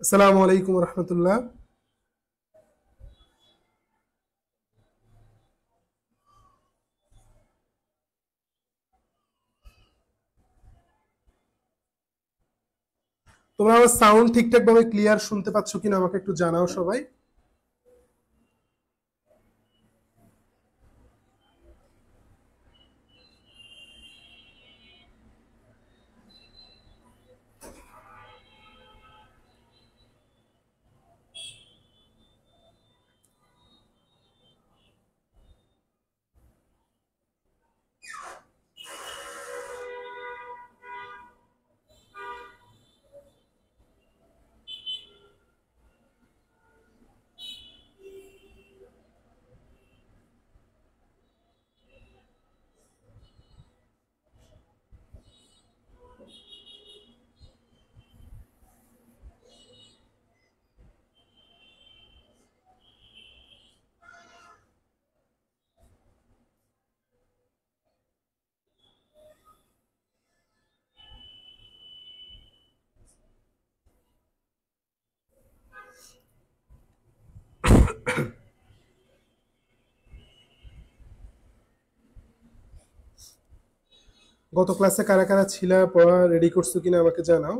আসসালামু আলাইকুম রহমতুল্লাহ। তোমরা আমার সাউন্ড ঠিকঠাক ভাবে ক্লিয়ার শুনতে পাচ্ছ কিনা আমাকে একটু জানাও সবাই। গত ক্লাসে কারা কারা ছিলা, পড়া রেডি করছো কিনা আমাকে জানাও।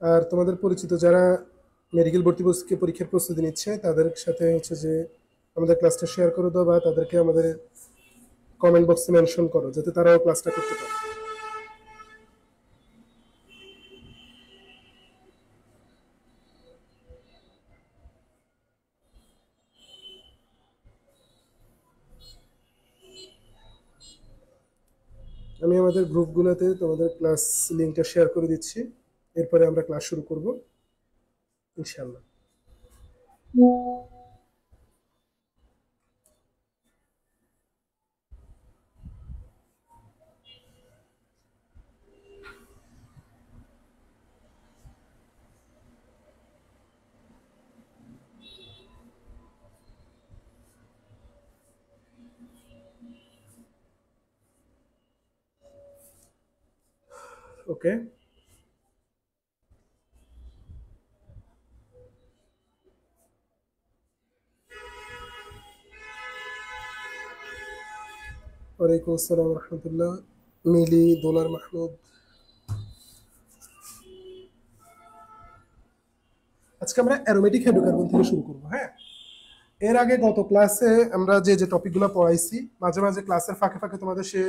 আর তোমাদের পরিচিত যারা মেডিকেল ভর্তি পরীক্ষার প্রস্তুতি নিচ্ছে তাদের সাথে হচ্ছে যে আমাদের ক্লাসটা শেয়ার করে দাও, বা তাদেরকে আমাদের কমেন্ট বক্সে মেনশন করো যাতে তারাও ক্লাসটা করতে পারে। আমি আমাদের গ্রুপগুলোতে তোমাদের ক্লাস লিঙ্কটা শেয়ার করে দিচ্ছি, এরপরে আমরা ক্লাস শুরু করব ইনশাআল্লাহ। ওকে, ওয়ালাইকুম আসসালাম রহমতুল্লাহ। মিলি, দোলার, মাহমুদ। আজকে আমরা অ্যারোমেটিক হাইড্রোকার্বন থেকে শুরু করব। হ্যাঁ, এর আগে গত ক্লাসে আমরা যে যে টপিকগুলো পড়াইছি, মাঝে মাঝে ক্লাসের ফাঁকে ফাঁকে তোমাদের সে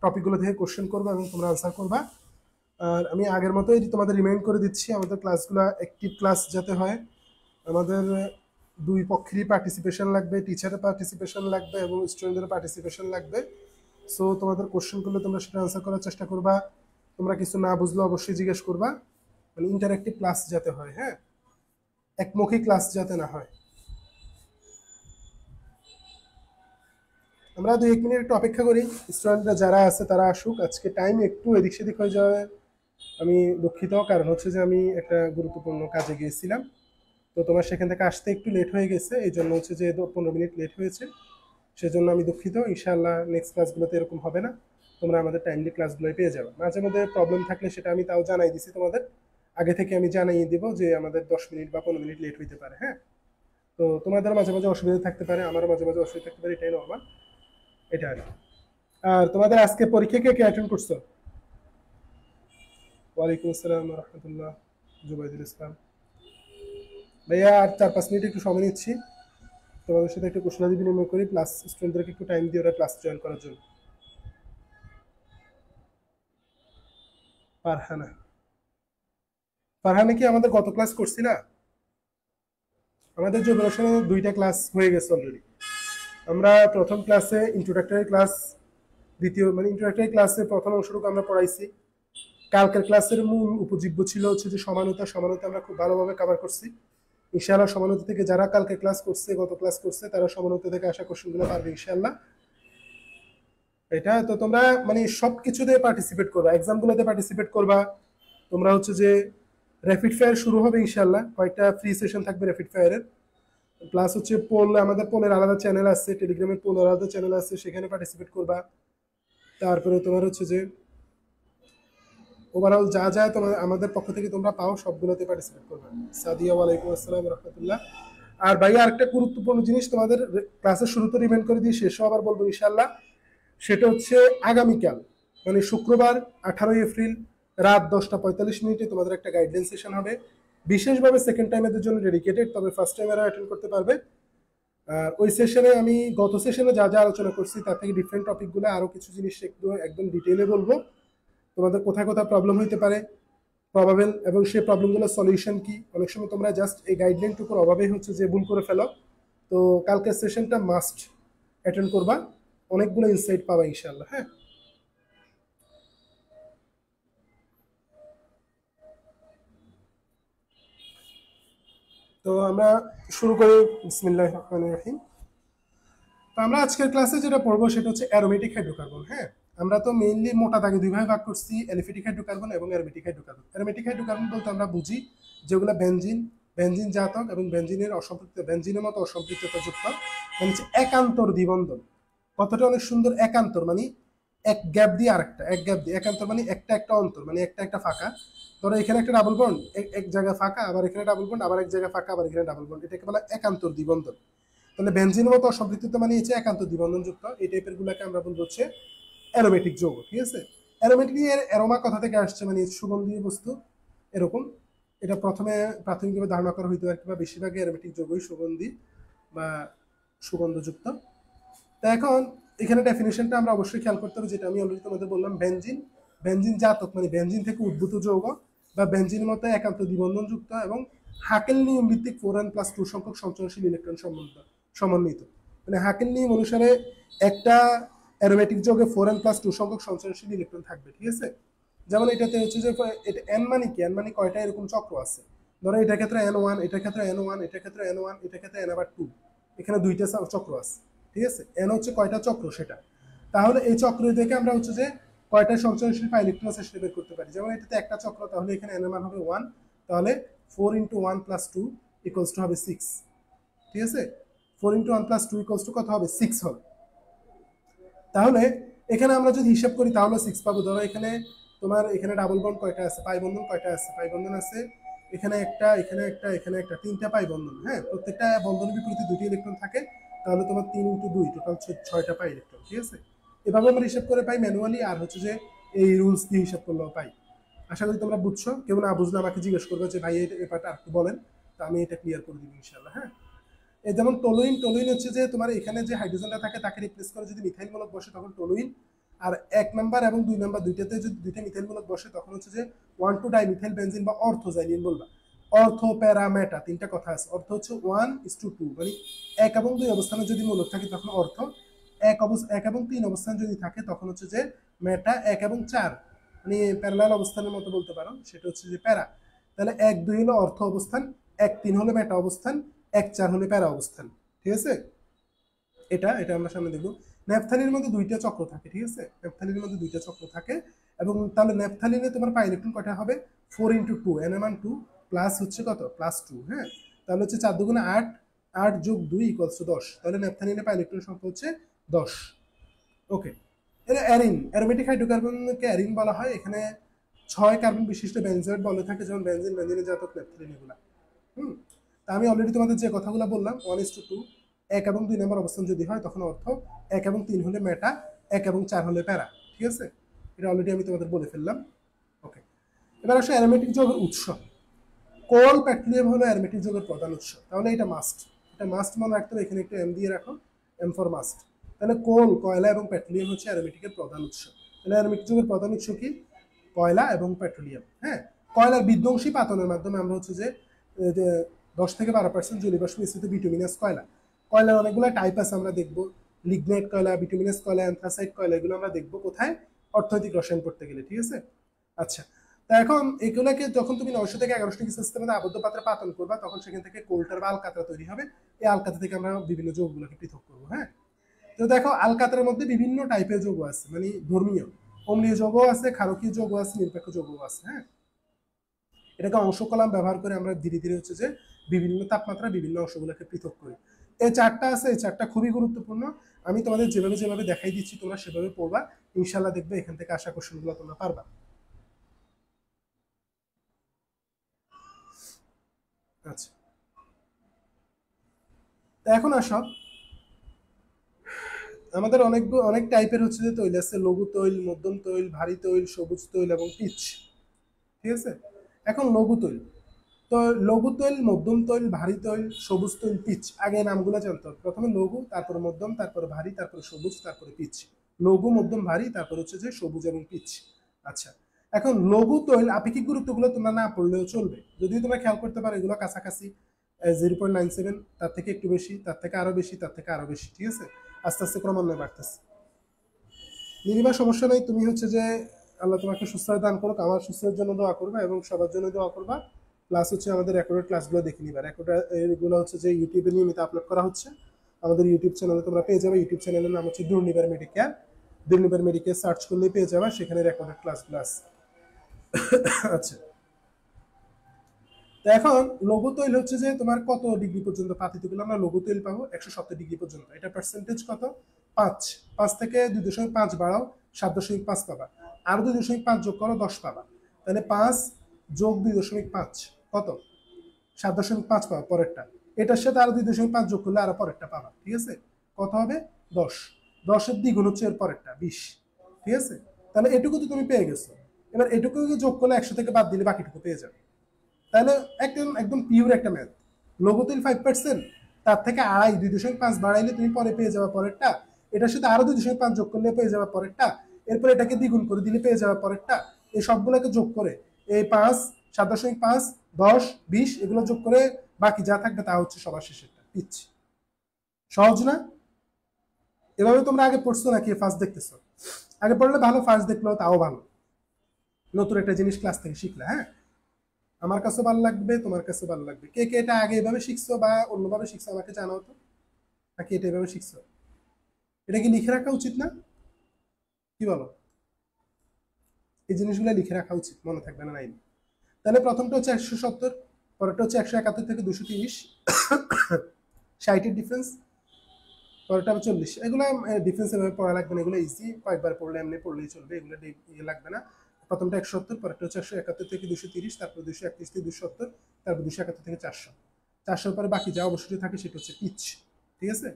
টপিকগুলো থেকে কোশ্চেন করবো এবং তোমরা আনসার করবা। আর আমি আগের মতোই তোমাদের রিমাইন্ড করে দিচ্ছি, আমাদের ক্লাসগুলো অ্যাক্টিভ ক্লাস যাতে হয়, আমাদের দুই পক্ষেরই পার্টিসিপেশন লাগবে, টিচারের পার্টিসিপেশন লাগবে এবং স্টুডেন্টদের পার্টিসিপেশন লাগবে। সো তোমাদের কোশ্চেন করলে তোমরা সেটা আনসার করার চেষ্টা করবা, তোমরা কিছু না বুঝলে অবশ্যই জিজ্ঞেস করবা। মানে ইন্টারঅ্যাক্টিভ ক্লাস যাতে হয়, হ্যাঁ, একমুখী ক্লাস যাতে না হয়। আমরা 2-1 মিনিট একটু অপেক্ষা করি, স্টুডেন্টরা যারা আছে তারা আসুক। আজকে টাইম একটু এদিক সেদিক হয়ে যাওয়া, আমি দুঃখিত, কারণ হচ্ছে যে আমি একটা গুরুত্বপূর্ণ কাজে গিয়েছিলাম, তো তোমার সেখান থেকে আসতে একটু লেট হয়ে গেছে, এই জন্য হচ্ছে যে 15 মিনিট লেট হয়েছে, সেজন্য আমি দুঃখিত। ইনশাআল্লাহ নেক্সট ক্লাসগুলোতে এরকম হবে না, তোমরা আমাদের টাইমলি ক্লাসগুলোই পেয়ে যাবে। মাঝে মধ্যে প্রবলেম থাকলে সেটা আমি তাও জানাই দিছি তোমাদের, আগে থেকে আমি জানিয়ে দিব যে আমাদের 10 মিনিট বা 15 মিনিট লেট হইতে পারে। হ্যাঁ, তো তোমাদের মাঝে মাঝে অসুবিধা থাকতে পারে, আমারও মাঝে মাঝে অসুবিধা থাকতে পারে, এটাই নর্মাল, এটা আর কি। আর তোমাদের আজকে পরীক্ষা কে কে অ্যাটেন্ড করছো? ওয়ালাইকুম আসসালাম রহমতুল্লাহ, জুবাইদুল ইসলাম। ভাইয়া আর 4-5 মিনিট একটু সময় নিচ্ছি, তোমাদের সাথে একটু কুশলাদি বিনিময় করি, প্লাস স্টুডেন্টদেরকে একটু টাইম দিয়ে ওরা ক্লাস জয়েন করার জন্য। ফারহানা, ফারহানা কি আমাদের গত ক্লাস করছি না? আমাদের যে রসায়নে 2টা ক্লাস হয়ে গেছে অলরেডি। আমরা প্রথম ক্লাসে ইন্ট্রোডাক্টরি ক্লাস, দ্বিতীয় মানে ইন্ট্রোডাক্টরি ক্লাসে প্রথম অংশটুকু আমরা পড়াইছি। কালকের ক্লাসের মূল উপজীব্য ছিল হচ্ছে যে সমানতা, সমানতা আমরা খুব ভালোভাবে কভার করছি। ইনশাআল্লাহ সমানতা থেকে যারা কালকে ক্লাস করছে, গত ক্লাস করছে, তারা সমানতা থেকে আসা কোশ্চেনগুলো পারবে ইনশাআল্লাহ। এটা তো তোমরা মানে সব কিছুতে পার্টিসিপেট করবা, এক্সামগুলোতে পার্টিসিপেট করবা। তোমরা হচ্ছে যে র্যাপিড ফায়ার শুরু হবে ইনশাআল্লাহ, কয়েকটা ফ্রি সেশন থাকবে র্যাপিড ফায়ারের, প্লাস হচ্ছে পোল, আমাদের পোলের আলাদা চ্যানেল আছে, টেলিগ্রামের পোলের আলাদা চ্যানেল আছে, সেখানে পার্টিসিপেট করবা। তারপরে তোমার হচ্ছে যে ওভারঅল যা যা তোমার আমাদের পক্ষ থেকে তোমরা পাও সবগুলোতে পার্টিসিপেট করবে। সাদিয়া, ওয়ালাইকুম আসসালাম রহমতুল্লাহ। আর ভাই আরেকটা গুরুত্বপূর্ণ জিনিস তোমাদের ক্লাসের শুরুতে রিমাইন্ড করে দিয়ে শেষও আবার বলবো ইনশাল্লাহ, সেটা হচ্ছে আগামীকাল মানে শুক্রবার 18 এপ্রিল রাত 10:45 তোমাদের একটা গাইডলাইন সেশন হবে, বিশেষভাবে সেকেন্ড টাইমের জন্য ডেডিকেটেড, তবে ফার্স্ট টাইমেরা অ্যাটেন্ড করতে পারবে। আর ওই সেশনে আমি গত সেশনে যা যা আলোচনা করছি তার থেকে ডিফারেন্ট টপিকগুলো আরো কিছু জিনিস একদম ডিটেইলে বলবো, তোমাদের কোথায় কোথায় প্রবলেম হইতে পারে, প্রবাবেল, এবং সেই প্রবলেমগুলোর সলিউশন কি। অনেক সময় তোমরা জাস্ট এই গাইডলাইনটুকুর অভাবেই হচ্ছে যে ভুল করে ফেলো। তো কালকের সেশনটা মাস্ট অ্যাটেন্ড করবা, অনেকগুলো ইনসাইট পাবা ইনশাআল্লাহ। হ্যাঁ, তো আমরা শুরু করি। বিসমিল্লাহির রহমানির রহিম। তো আমরা আজকের ক্লাসে যেটা পড়বো সেটা হচ্ছে অ্যারোমেটিক হাইড্রোকার্বন। হ্যাঁ, আমরা তো মেইনলি মোটা দাগে দুই ভাগে ভাগ করছি, অ্যালিফেটিক হাইড্রোকার্বন এবং অ্যারোমেটিক হাইড্রোকার্বন। অ্যারোমেটিক হাইড্রোকার্বন বলতে আমরা বুঝি যেগুলো বেনজিন, বেনজিন জাতক এবং বেনজিনের অসম্পৃক্ত, বেনজিনের মতো অসম্পৃক্ততা যুক্ত, মানে হচ্ছে একান্তর দ্বিবন্ধন। কথাটা অনেক সুন্দর, একান্তর মানে এক গ্যাপ দিয়ে আরেকটা, এক গ্যাপ দিয়ে, একান্তর মানে একটা একটা অন্তর, মানে একটা একটা ফাঁকা। ধরো এখানে একটা ডাবল বন্ড, এক জায়গায় ফাঁকা, আবার এখানে ডাবল বন্ড, আবার এক জায়গায় ফাঁকা, আবার এখানে ডাবল বন্ড, এটাকে বলা একান্তর দ্বিবন্ধন। তাহলে বেনজিনের মতো অসম্পৃক্ততা মানে হচ্ছে একান্ত দ্বিবন্ধন যুক্ত, এই টাইপের গুলাকে আমরা বলবো হচ্ছে অ্যারোমেটিক যৌগ। ঠিক আছে, অ্যারোমেটিক এর অ্যারোমা কথা থেকে আসছে, মানে সুগন্ধি বস্তু এরকম। এটা প্রথমে প্রাথমিকভাবে ধারণা করা হইতে পারে, কিংবা বেশিরভাগ অ্যারোমেটিক যৌগই সুগন্ধি বা সুগন্ধযুক্ত। তা এখন এখানে ডেফিনেশনটা আমরা অবশ্যই খেয়াল করতে হবে, যেটা আমি অলরেডি তোমাদের বললাম। বেনজিন, বেনজিন জাতক মানে বেনজিন থেকে উদ্ভূত যৌগ বা বেনজিনের মতো একান্ত দ্বিবন্ধন যুক্ত এবং হাকেল নিয়ম ভিত্তিক 4n+2 সংখ্যক সঞ্চয়নশীল ইলেকট্রন সমন্বিত। মানে হাকেল নিয়ম অনুসারে একটা অ্যারোমেটিক যৌগে 4n+2 সংখ্যক সঞ্চয়নশীল ইলেকট্রন থাকবে। ঠিক আছে, যেমন এটাতে হচ্ছে যে এটা এন মানে কি, এন মানে কয়টা এরকম চক্র আছে। ধরো এটার ক্ষেত্রে N1, এটার ক্ষেত্রে N1, এটার ক্ষেত্রে N1, এটার ক্ষেত্রে N/2, এখানে দুইটা চক্র আছে। ঠিক আছে, এন হচ্ছে কয়টা চক্র সেটা। তাহলে এই চক্র থেকে আমরা হচ্ছে যে কয়টা সঞ্চয়নশীল বা ইলেকট্রন আছে সেটা বের করতে পারি। যেমন এটাতে একটা চক্র, তাহলে এখানে এন এর মান হবে 1, তাহলে 4 × 1 + 2 = হবে 6। ঠিক আছে, 4 × 1 + 2 = কত হবে, 6 হবে। তাহলে এখানে আমরা যদি হিসাব করি তাহলে 6 পাবো। ধরো এখানে তোমার এখানে ডাবল বন্ড কয়টা আছে, পাই বন্ধন কয়টা আছে, পাই বন্ধন আছে এখানে একটা, এখানে একটা, এখানে একটা, তিনটা পাই বন্ধন। হ্যাঁ, প্রত্যেকটা বন্ধনের বিপরীতে দুটি ইলেকট্রন থাকে, তাহলে তোমার 3 × 2 টোটাল 6টা পাই ইলেকট্রন। ঠিক আছে, এভাবে আমরা হিসাব করে পাই ম্যানুয়ালি, আর হচ্ছে যে এই রুলস দিয়ে হিসাব করলেও পাই। আশা করি তোমরা বুঝছো। কেউ না বুঝলে আমাকে জিজ্ঞেস করবে যে ভাই এই ব্যাপারটা আর একটু বলেন, তো আমি এটা ক্লিয়ার করে দিব ইনশাআল্লাহ। হ্যাঁ, এই যেমন টলুইন, টলুইন হচ্ছে যে তোমার এখানে যে হাইড্রোজেনটা থাকে তাকে রিপ্লেস করে যদি মিথাইল মূলক বসে তখন টলুইন। আর 1 নাম্বার এবং 2 নাম্বার দুইটাতে যদি দুইটা মিথাইল মূলক বসে তখন হচ্ছে যে 1,2-ডাইমিথাইল বেনজিন বা অর্থোজাইলিন বলবা। অর্থ, প্যারা, মেটা তিনটা কথা আছে। অর্থ হচ্ছে 1:2, মানে 1 এবং 2 অবস্থানে যদি মূলক থাকে তখন অর্থ, 1 এবং 3 অবস্থান যদি থাকে তখন হচ্ছে যে মেটা, 1 এবং 4 মানে প্যারালাল অবস্থানের মতো বলতে পারো, সেটা হচ্ছে যে প্যারা। তাহলে 1-2 হলো অর্থ অবস্থান, 1-3 হলো মেটা অবস্থান, 1-4 হলে প্যারা অবস্থান। ঠিক আছে, এটা এটা আমরা সামনে দেখবো। ন্যাপথালিনের মধ্যে দুইটা চক্র থাকে। ঠিক আছে, ন্যাপথালিনের মধ্যে দুইটা চক্র থাকে, এবং তাহলে ন্যাপথালিনে তোমার পাই ইলেকট্রন কয়টা হবে, 4 × 2, n এর মান 2 প্লাস হচ্ছে কত, +2। হ্যাঁ, তাহলে হচ্ছে 4 × 8, 8 + 2 = 10। তাহলে ন্যাপথালিনে পাই ইলেকট্রন সংখ্যা হচ্ছে 10। ওকে, এটা অ্যারিন, অ্যারোমেটিক হাইড্রোকার্বনকে অ্যারিন বলা হয়। এখানে 6 কার্বন বিশিষ্ট বেনজয়েড বলে থাকে, যেমন বেনজিন, বেনজিনের জাতক, ন্যাপথালিন এগুলা। তা আমি অলরেডি তোমাদের যে কথাগুলো বললাম 1:2, 1 এবং 2 নাম্বার অবস্থান যদি হয় তখন অর্থ, 1 এবং 3 হলে মেটা, 1 এবং 4 হলে প্যারা। ঠিক আছে, এটা অলরেডি আমি তোমাদের বলে ফেললাম। ওকে, এবার আসলে অ্যারোমেটিক যৌগের উৎস। কোল, পেট্রোলিয়াম হলো অ্যারোমেটিক যৌগের প্রধান উৎস। তাহলে এটা মাস্ট, এটা মাস্ট মনে রাখতে হবে। এখানে একটু এম দিয়ে রাখো, এম ফর মাস্ট। তাহলে কোল, কয়লা এবং পেট্রোলিয়াম হচ্ছে অ্যারোমেটিকের প্রধান উৎস। তাহলে অ্যারোমেটিক যৌগের প্রধান উৎস কি, কয়লা এবং পেট্রোলিয়াম। হ্যাঁ, কয়লার বিধ্বংসী পাতনের মাধ্যমে আমরা হচ্ছে যে 10 থেকে 12% জলীয়বাষ্প মিশ্রিত বিটুমিনাস কয়লা। কয়লার অনেকগুলো টাইপ আছে, আমরা দেখবো লিগনাইট কয়লা, বিটুমিনাস কয়লা, অ্যান্থ্রাসাইট কয়লা, এগুলো আমরা দেখবো কোথায়, অর্থনৈতিক রসায়ন পড়তে গেলে। ঠিক আছে, আচ্ছা। তা এখন এগুলোকে যখন তুমি 900 থেকে 1100 ডিগ্রি সেলসিয়াসের মধ্যে আবদ্ধ পাত্রে পাতন করবা তখন সেখান থেকে কোল্টার বা আলকাতরা তৈরি হবে। এই আলকাতরা থেকে আমরা বিভিন্ন যৌগগুলোকে পৃথক করবো। হ্যাঁ, তো দেখো আলকাতরার মধ্যে বিভিন্ন টাইপের যৌগ আছে, মানে ধর্মীয় অম্লীয় যৌগ আছে, ক্ষারকীয় যৌগ আছে, নিরপেক্ষ যৌগ আছে। হ্যাঁ, এটাকে অংশ কলাম ব্যবহার করে আমরা ধীরে ধীরে হচ্ছে যে বিভিন্ন তাপমাত্রা বিভিন্ন অংশগুলোকে পৃথক করি। এই চারটা আছে, এই চারটা খুবই গুরুত্বপূর্ণ। আমি তোমাদের যেভাবে যেভাবে দেখাই দিচ্ছি তোমরা সেভাবে পড়বা, ইনশাল্লাহ দেখবে এখান থেকে আসা কোশ্চেনগুলো তোমরা পারবা। আচ্ছা, এখন আসো, আমাদের অনেক টাইপের হচ্ছে যে তৈল আছে, লঘু তৈল, মধ্যম তৈল, ভারী তৈল, সবুজ তৈল এবং পিচ। ঠিক আছে, এখন লঘু তৈল, তো লঘু তৈল, মধ্যম তৈল, ভারী তৈল, সবুজ তৈল, পিচ, আগে নামগুলো জানতে হবে। প্রথমে লঘু, তারপরে মধ্যম, তারপরে ভারী, তারপরে সবুজ, তারপরে পিচ। লঘু, মধ্যম, ভারী, তারপরে হচ্ছে যে সবুজ এবং পিচ। আচ্ছা, এখন লঘু তৈল আপেক্ষিক গুরুত্বগুলো তোমরা না পড়লেও চলবে, যদিও তোমরা খেয়াল করতে পারো এগুলো কাছাকাছি 0.97, তার থেকে একটু বেশি, তার থেকে আরো বেশি, তার থেকে আরো বেশি। ঠিক আছে, আস্তে আস্তে ক্রমান্বয়ে বাড়তেছে। নিরিমা সমস্যা নেই, তুমি হচ্ছে যে আল্লাহ তোমাকে সুস্থতা দান করুক, আমার সুস্থতার জন্য দোয়া করবা এবং সবার জন্য দোয়া করবা। প্লাস হচ্ছে আমাদের রেকর্ডেড ক্লাসগুলো দেখে নিবা। রেকর্ডেড এগুলো হচ্ছে যে ইউটিউবে নিয়মিত আপলোড করা হচ্ছে, আমাদের ইউটিউব চ্যানেলে তোমরা পেয়ে যাবে। ইউটিউব চ্যানেলের নাম হচ্ছে Durnibar Medicare. Durnibar Medicare search করলেই পেয়ে যাবে, সেখানে রেকর্ডেড ক্লাসগুলো আছে। আচ্ছা, তো এখন লঘু তৈল হচ্ছে যে তোমার কত ডিগ্রি পর্যন্ত পাতিত করলে আমরা লঘু তৈল পাবো? 170 ডিগ্রি পর্যন্ত। এটা পার্সেন্টেজ কত? 5। 5 থেকে 2.5 বাড়াও 7.5 পাবা, আরো 2.5 যোগ করো 10 পাবা। তাহলে 5 যোগ 2.5 কত? 7.5 পাবা পরেরটা। এটার সাথে আরো 2.5 যোগ করলে আরো পরেরটা পাবা। ঠিক আছে, কত হবে? 10। 10-এর দ্বিগুণ হচ্ছে এর পরেরটা 20। ঠিক আছে, তাহলে এটুকু তো তুমি পেয়ে গেছো। এবার এটুকু যোগ করলে 100 থেকে বাদ দিলে বাকিটুকু পেয়ে যাবে। তাহলে একদম একদম পিওর একটা ম্যাথ। লঘু তৈল 5%, তার থেকে 2.5 বাড়াইলে তুমি পরে পেয়ে যাবে পরেরটা। এটার সাথে আরো 2.5 যোগ করলে পেয়ে যাবে পরেরটা। এরপর এটাকে দ্বিগুণ করে দিলে পেয়ে যাবে পরেরটা। এই সবগুলোকে যোগ করে এই 5, 7.5, 10, 20 এগুলো যোগ করে বাকি যা থাকবে তা হচ্ছে সবার শেষেরটা, পিচ। সহজ না? এভাবে তোমরা আগে পড়ছো নাকি ফার্স্ট দেখতেছো? আগে পড়লে ভালো, ফার্স্ট দেখলেও তাও ভালো। নতুন একটা জিনিস ক্লাস থেকে শিখলে, হ্যাঁ, আমার কাছে ভালো লাগবে, তোমার কাছে ভালো লাগবে। কে কে এটা আগে এভাবে শিখছো বা অন্যভাবে শিখছো আমাকে জানাও তো, নাকি এটা এভাবে শিখছো? এটা কি লিখে রাখা উচিত না? কি বলো? এই জিনিসগুলো লিখে রাখা উচিত, মনে থাকবে না? নাই। তাহলে প্রথমটা হচ্ছে 170, পরেরটা হচ্ছে 171 থেকে 230, 60-এর ডিফারেন্স, পরেরটা 40। এগুলো ডিফারেন্স এভাবে পড়া লাগবে না, এগুলো ইজি, কয়েকবার পড়লে এমনি পড়লেই চলবে, এগুলো ইয়ে লাগবে না। প্রথমটা 170, পরেরটা হচ্ছে 171 থেকে 230, তারপর 231 থেকে 270, তারপর 271 থেকে 400। 400 পরে বাকি যা অবশ্যই থাকে সেটা হচ্ছে পিচ। ঠিক আছে,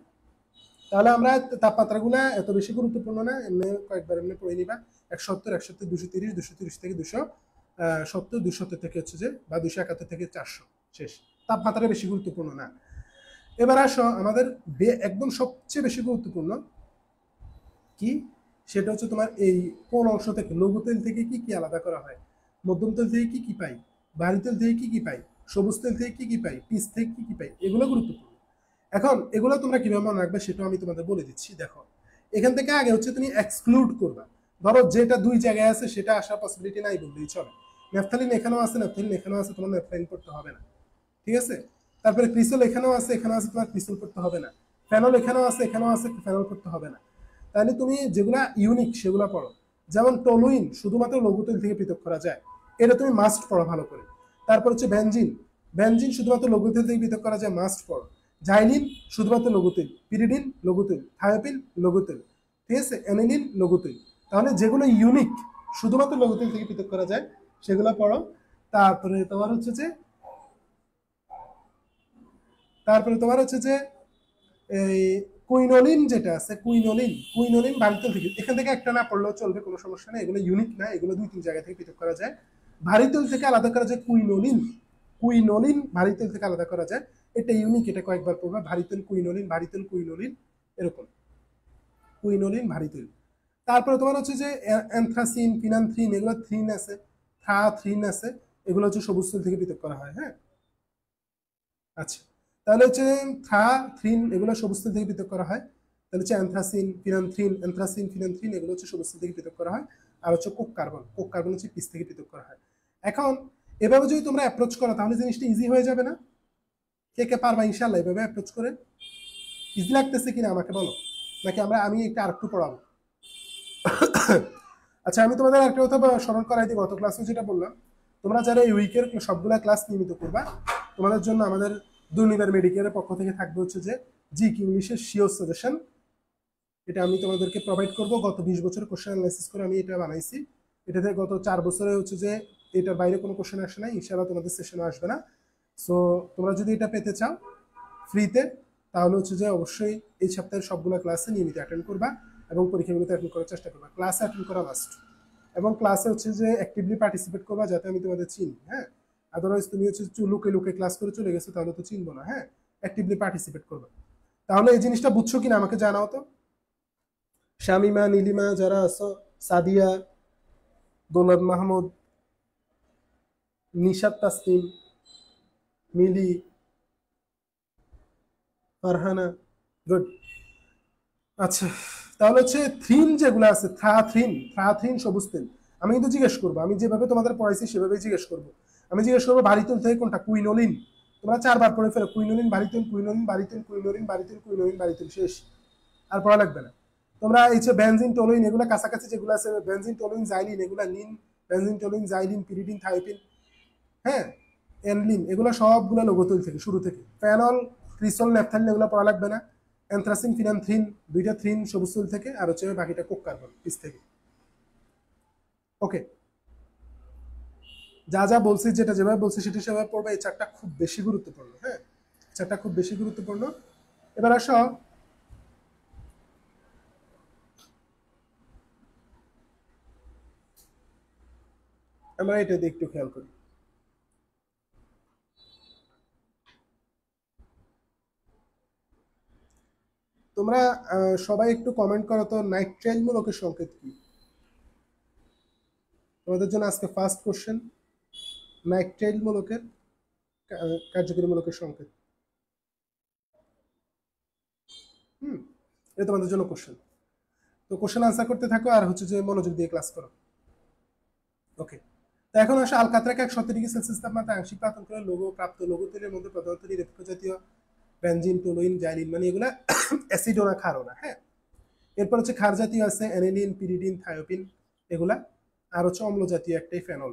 তাহলে আমরা তাপমাত্রাগুলো এত বেশি গুরুত্বপূর্ণ না, এমনি কয়েকবার এমনি পড়ে নিবা। 170, 170, 230, 230 থেকে 270, 270 থেকে হচ্ছে যে বা 271 থেকে 400, শেষ। তাপমাত্রা বেশি গুরুত্বপূর্ণ না। এবার আসো আমাদের একদম সবচেয়ে বেশি গুরুত্বপূর্ণ কি, সেটা হচ্ছে তোমার এই কোন অংশ থেকে, লঘু তেল থেকে কি কি আলাদা করা হয়, মধ্যম তেল থেকে কি কি পাই, ভারী তেল থেকে কি কি পাই, সবুজ তেল থেকে কি কি পাই, পিচ থেকে কি কি পাই, এগুলো গুরুত্বপূর্ণ। এখন এগুলো তোমরা কিভাবে মনে রাখবে সেটাও আমি তোমাদের বলে দিচ্ছি। দেখো, এখান থেকে আগে হচ্ছে তুমি এক্সক্লুড করবা। ধরো যেটা দুই জায়গায় আছে সেটা আসার পসিবিলিটি নাই বললেই চলে। ন্যাপথালিন এখানেও আছে, ন্যাপথালিন এখানেও আছে, তোমার ন্যাপথালিন পড়তে হবে না। ঠিক আছে, তারপরে ক্রিসল এখানেও আছে, এখানেও আছে, তোমার ক্রিসল পড়তে হবে না। ফেনল এখানেও আছে, এখানেও আছে, ফেনল পড়তে হবে না। তাহলে তুমি যেগুলা ইউনিক সেগুলো পড়ো। যেমন টলুইন শুধুমাত্র লঘু তেল থেকে পৃথক করা যায়, এটা তুমি মাস্ট পড়ো ভালো করে। তারপর হচ্ছে বেনজিন, বেনজিন শুধুমাত্র লঘু তেল থেকে পৃথক করা যায়, মাস্ট পড়ো। জাইলিন শুধুমাত্র লঘু তেল, পিরিডিন লঘু তেল, থায়োপিন লঘু তেল, ঠিক আছে, অ্যানিলিন লঘু তেল। তাহলে যেগুলো ইউনিক শুধুমাত্র লঘু তেল থেকে পৃথক করা যায় সেগুলো পড়ো। তারপরে তোমার হচ্ছে যে এই কুইনোলিন যেটা আছে, কুইনোলিন ভারী তেল থেকে, এখান থেকে একটা না পড়লেও চলবে, কোনো সমস্যা নেই, এগুলো ইউনিক না, এগুলো 2-3 জায়গা থেকে পৃথক করা যায়। ভারী তেল থেকে আলাদা করা যায় কুইনোলিন ভারী তেল থেকে আলাদা করা যায়, এটা ইউনিক, এটা কয়েকবার পড়বা। ভারী তেল কুইনোলিন এরকম, কুইনোলিন ভারী তেল। তারপরে তোমার হচ্ছে যে অ্যানথ্রাসিন, ফিনানথ্রিন, এগুলো থ্রিন আছে, থ্রিন আছে, এগুলো হচ্ছে সবুজ তেল থেকে পৃথক করা হয়। হ্যাঁ, আচ্ছা, তাহলে হচ্ছে থ্রিন এগুলো সবুজ তেল থেকে পৃথক করা হয়। তাহলে হচ্ছে অ্যানথ্রাসিন, ফিনানথ্রিন এগুলো হচ্ছে সবুজ তেল থেকে পৃথক করা হয়। আর হচ্ছে কোক কার্বন হচ্ছে পিচ থেকে পৃথক করা হয়। এখন এভাবে যদি তোমরা অ্যাপ্রোচ করো তাহলে জিনিসটা ইজি হয়ে যাবে না? কে কে পারবা ইনশাল্লাহ এভাবে অ্যাপ্রোচ করে? ইজি লাগতেছে কিনা আমাকে বলো, নাকি আমি একটা আরেকটু পড়াবো? আচ্ছা, আমি তোমাদের একটা কথা স্মরণ করাই দিই, গত ক্লাসে যেটা বললাম। তোমরা যারা এই উইকের সবগুলা ক্লাস নিয়মিত করবা, তোমাদের জন্য আমাদের দুর্নিবার মেডিকেলের পক্ষ থেকে থাকবে হচ্ছে যে জিকে ইংলিশের শিওর সাজেশন। এটা আমি তোমাদেরকে প্রোভাইড করব। গত 20 বছরের কোশ্চেন অ্যানালাইসিস করে আমি এটা বানাইছি। এটাতে গত 4 বছরে হচ্ছে যে এটার বাইরে কোনো কোশ্চেন আসে না, ইনশাআল্লাহ তোমাদের সেশনে আসবে না। সো তোমরা যদি এটা পেতে চাও ফ্রিতে, তাহলে হচ্ছে যে অবশ্যই এই সপ্তাহের সবগুলো ক্লাসে নিয়মিত অ্যাটেন্ড করবা এবং পরীক্ষাগুলোতে অ্যাটেন্ড করার চেষ্টা করবা। ক্লাসে অ্যাটেন্ড করা মাস্ট, এবং ক্লাসে হচ্ছে যে অ্যাক্টিভলি পার্টিসিপেট করবা যাতে আমি তোমাদের চিনি। হ্যাঁ, আদারওয়াইজ তুমি হচ্ছে লুকে লুকে ক্লাস করে চলে গেছো, তাহলে তো চিনবো না। হ্যাঁ, অ্যাক্টিভলি পার্টিসিপেট করবা। তাহলে এই জিনিসটা বুঝছো কিনা আমাকে জানাও তো। শামিমা, নীলিমা যারা আছো, সাদিয়া, দৌলত মাহমুদ, নিশাত তাসলিম, মিলি, ফারহানা, গুড। আচ্ছা, তাহলে হচ্ছে থ্রিন যেগুলো আছে, থ্রিন সবুজ তেল, আমি কিন্তু জিজ্ঞেস করবো, আমি যেভাবে তোমাদের পড়াইছি সেভাবেই জিজ্ঞেস করবো। আমি জিজ্ঞেস করবো বাড়িতেল থেকে কোনটা, কুইনোলিন। তোমরা 4 বার পড়ে ফেলো, কুইনোলিন বাড়িতেল, কুইনোলিন বাড়িতেল, কুইনোলিন বাড়িতেল, কুইনোলিন বাড়িতেল, শেষ, আর পড়া লাগবে না। তোমরা এই যে বেনজিন, টোলুইন, এগুলো কাছাকাছি যেগুলো আছে, বেনজিন, টোলুইন, জাইলিন, এগুলা নিন, বেনজিন, টোলুইন, জাইলিন, পিরিডিন, থায়োপিন, হ্যাঁ, এনলিন, এগুলো সবগুলো লোগোতৈল থেকে শুরু থেকে। ফেনল, ক্রিসল, ন্যাপথালিন এগুলো পড়া লাগবে না। অ্যান্থ্রাসিন, ফিনানথ্রিন, দুইটা থ্রিন সবুজ তৈল থেকে, আর হচ্ছে বাকিটা কোক কার্বন পিস থেকে। ওকে, যা যা বলছি, যেটা যেভাবে বলছি সেটা সেভাবে পড়বে। এই চারটা খুব বেশি গুরুত্বপূর্ণ। হ্যাঁ, চারটা খুব বেশি গুরুত্বপূর্ণ। এবার আসো আমরা এটা দিয়ে একটু খেয়াল করি। তোমরা সবাই একটু কমেন্ট করো তো, নাইট্রাইল মূলকের সংকেত কি? তোমাদের জন্য আজকে ফার্স্ট কোশ্চেন, নাইট্রাইল মূলকের কার্যকরী মূলকের সংকেত। এটা তোমাদের জন্য কোশ্চেন। তো কোশ্চেন আনসার করতে থাকো, আর হচ্ছে যে মনোযোগ দিয়ে ক্লাস করো। ওকে, তো এখন আসলে আলকাতরাকে 170 ডিগ্রি সেলসিয়াস তাপমাত্রায় আংশিক পাতন করে প্রাপ্ত লঘু তেলের মধ্যে প্রধানত নিরপেক্ষ জাতীয় বেনজিন, টোলুইন, জাইলিন, মানে এগুলা অ্যাসিডো না, ক্ষারও না। হ্যাঁ, এরপর হচ্ছে ক্ষার জাতীয় আছে অ্যানিলিন, পিরিডিন, থায়োপিন, এগুলা। আর হচ্ছে অম্ল জাতীয় একটাই ফেনল।